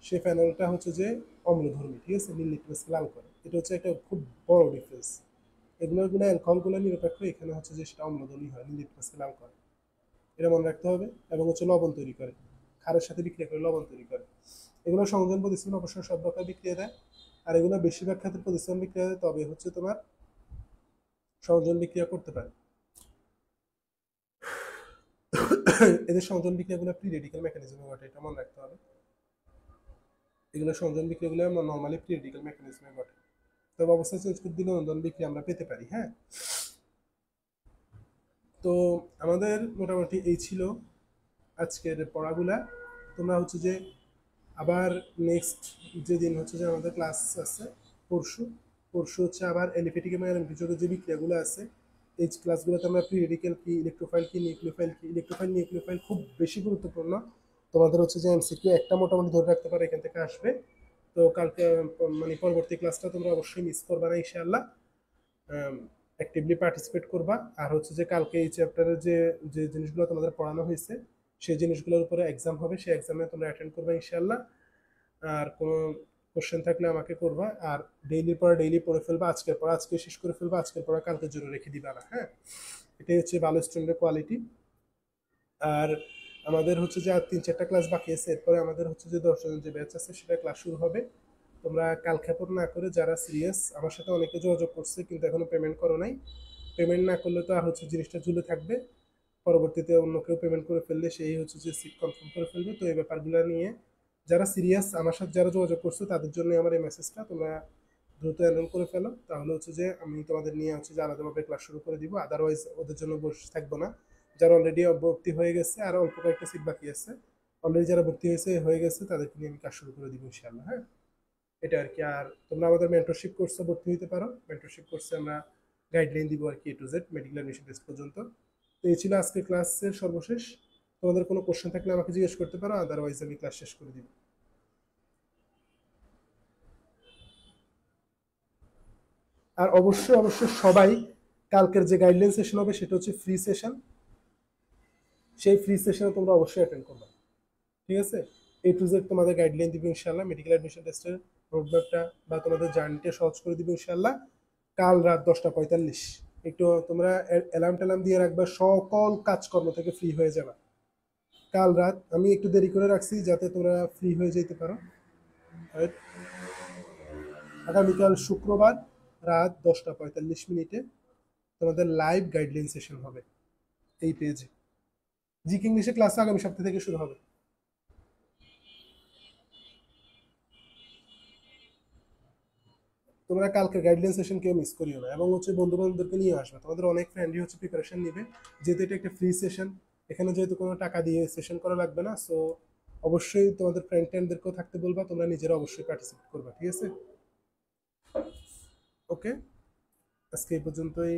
সেই ফেনলটা হচ্ছে যে অম্লধর্মী। ঠিক আছে, নীল লিটমাসকে লাল করে, এটা হচ্ছে একটা খুব বড় ডিফারেন্স। এগুলো অ্যালকোহলগুলো নিরপেক্ষ, এখানে হচ্ছে যে সেটা অম্লধর্মী হয়, নীল লিটমাসকে লাল করে, এটা মনে রাখতে হবে। এবং হচ্ছে লবণ তৈরি করে, ক্ষারের সাথে বিক্রিয়া করে লবণ তৈরি করে। এগুলো সংযোজন প্রতিস্থাপন অবশ্যই সব প্রকার বিক্রিয়া দেয়, আর এগুলো বেশিরভাগ ক্ষেত্রে প্রতিস্থাপন বিক্রিয়া দেয়, তবে হচ্ছে তোমার সংযোজন বিক্রিয়া করতে পারে। এদের সংযোজন বিক্রিয়াগুলো প্রি রেডিক্যাল মেকানিজমে ঘটে, এটা মনে রাখতে হবে। এগুলো সংযোজন বিক্রিয়াগুলো নর্মালি প্রি রেডিক্যাল মেকানিজমে ঘটে, তবে অবস্থা চেঞ্জ করে দিলে অনুরণন বিক্রিয়া আমরা পেতে পারি। হ্যাঁ, তো আমাদের মোটামুটি এই ছিল আজকের পড়াগুলা। তোমরা হচ্ছে যে আবার নেক্সট যেদিন হচ্ছে যে আমাদের ক্লাস আছে পরশু, হচ্ছে আবার এলিফেটিক এবং অ্যারোমেটিক যৌগের যে বিক্রিয়াগুলো আছে, এই ক্লাসগুলোতে আমরা প্রি রেডিক্যাল কি, ইলেকট্রোফাইল কি, নিউক্লিওফাইল খুব বেশি গুরুত্বপূর্ণ। তোমাদের হচ্ছে যে এমসিকিউ একটা মোটামুটি ধরে রাখতে পারো এখান থেকে আসবে। তো কালকে মানে পরবর্তী ক্লাসটা তোমরা অবশ্যই মিস করবা না ইনশাআল্লাহ, অ্যাক্টিভলি পার্টিসিপেট করবা। আর হচ্ছে যে কালকে এই চ্যাপ্টারের যে যে জিনিসগুলো তোমাদের পড়ানো হয়েছে, সেই জিনিসগুলোর উপরে এক্সাম হবে, সেই এক্সামে তোমরা অ্যাটেন্ড করবা ইনশাআল্লাহ। আর কোনো কোশ্চেন থাকলে আমাকে করবা, আর ডেইলি পড়া ডেইলি পড়ে ফেলবা, আজকের পড়া আজকে শেষ করে ফেলবা, আজকের পড়া কালকের জন্য রেখে দিবা না। হ্যাঁ, এটাই হচ্ছে ভালো স্টুডেন্টের কোয়ালিটি। আর আমাদের হচ্ছে যে আর 3-4টা ক্লাস বাকি আছে, এরপরে আমাদের হচ্ছে যে 10 জনের যে ব্যাচ আছে সেটা ক্লাস শুরু হবে। তোমরা কালক্ষেপণ না করে, যারা সিরিয়াস, আমার সাথে অনেকে যোগাযোগ করছে কিন্তু এখনো পেমেন্ট করো নাই, পেমেন্ট না করলে তো আর হচ্ছে জিনিসটা ঝুলে থাকবে, পরবর্তীতে অন্য কেউ পেমেন্ট করে ফেললে সেই হচ্ছে যে সিট কনফার্ম করে ফেলবে। তো এই ব্যাপারগুলো নিয়ে যারা সিরিয়াস, আমার সাথে যারা যোগাযোগ করছো, তাদের জন্য আমার এই মেসেজটা, তোমরা দ্রুত এনরোল করে ফেলো, তাহলে হচ্ছে যে আমি তোমাদের নিয়ে হচ্ছে যে আলাদাভাবে ক্লাস শুরু করে দিব। আদারওয়াইজ ওদের জন্য বসে থাকবো না। যারা অলরেডি ভর্তি হয়ে গেছে, আর অল্প কয়েকটা সিট বাকি আছে, অলরেডি যারা ভর্তি হয়ে গেছে তাদেরকে নিয়ে আমি ক্লাস শুরু করে দিব ইনশাআল্লাহ। হ্যাঁ, এটা আর কি। আর তোমরা আমাদের মেন্টরশিপ কোর্সে ভর্তি হতে পারো, মেন্টরশিপ কোর্সে আমরা গাইডলাইন দিব আর কি, A to Z medical admission test পর্যন্ত। তো এই ছিল আজকে ক্লাসের সর্বশেষ। তোমাদের কোনো কোশ্চেন থাকলে আমাকে জিজ্ঞেস করতে পারো, আদারওয়াইজ আমি ক্লাস শেষ করে দিব। আর অবশ্যই অবশ্যই সবাই কালকের যে গাইডলাইন সেশন হবে সেটা হচ্ছে ফ্রি সেশন, সেই ফ্রি সেশনে তোমরা অবশ্যই অ্যাটেন্ড করবে। ঠিক আছে, A to Z তোমাদের গাইডলাইন দিবে ইনশাআল্লাহ, মেডিকেল অ্যাডমিশন টেস্টের রোডম্যাপটা বা তোমাদের জার্নিটা সহজ করে দিবে ইনশাআল্লাহ। কাল রাত 10টা 45 একটু তোমরা অ্যালার্ম ট্যালার্ম দিয়ে রাখবা, সকল কাজকর্ম থেকে ফ্রি হয়ে যাবে। কাল রাত আমি একটু দেরি করে রাখছি যাতে তোমরা ফ্রি হয়ে যেতে পারো। আগামীকাল শুক্রবার রাত 10টা 45 তোমাদের লাইভ গাইডলাইন সেশন হবে এই পেজে। জিকে ইংলিশে ক্লাস আগামী সপ্তাহ থেকে শুরু হবে। তোমরা কালকে গাইডলাইন সেশন কেউ মিস করিও না, এবং হচ্ছে বন্ধু বান্ধবদেরকে নিয়ে আসবে, তোমাদের অনেক ফ্রেন্ডই হচ্ছে প্রিপারেশন নিবে, যেহেতু এটা একটা ফ্রি সেশন, এখানে যেহেতু কোনো টাকা দিয়ে সেশন করা লাগবে না, সো অবশ্যই তোমাদের ফ্রেন্ড ট্রেন্ডদেরকেও থাকতে বলবা, তোমরা নিজেরা অবশ্যই পার্টিসিপেট করবা, ঠিক আছে? ওকে, আজকে এই পর্যন্তই।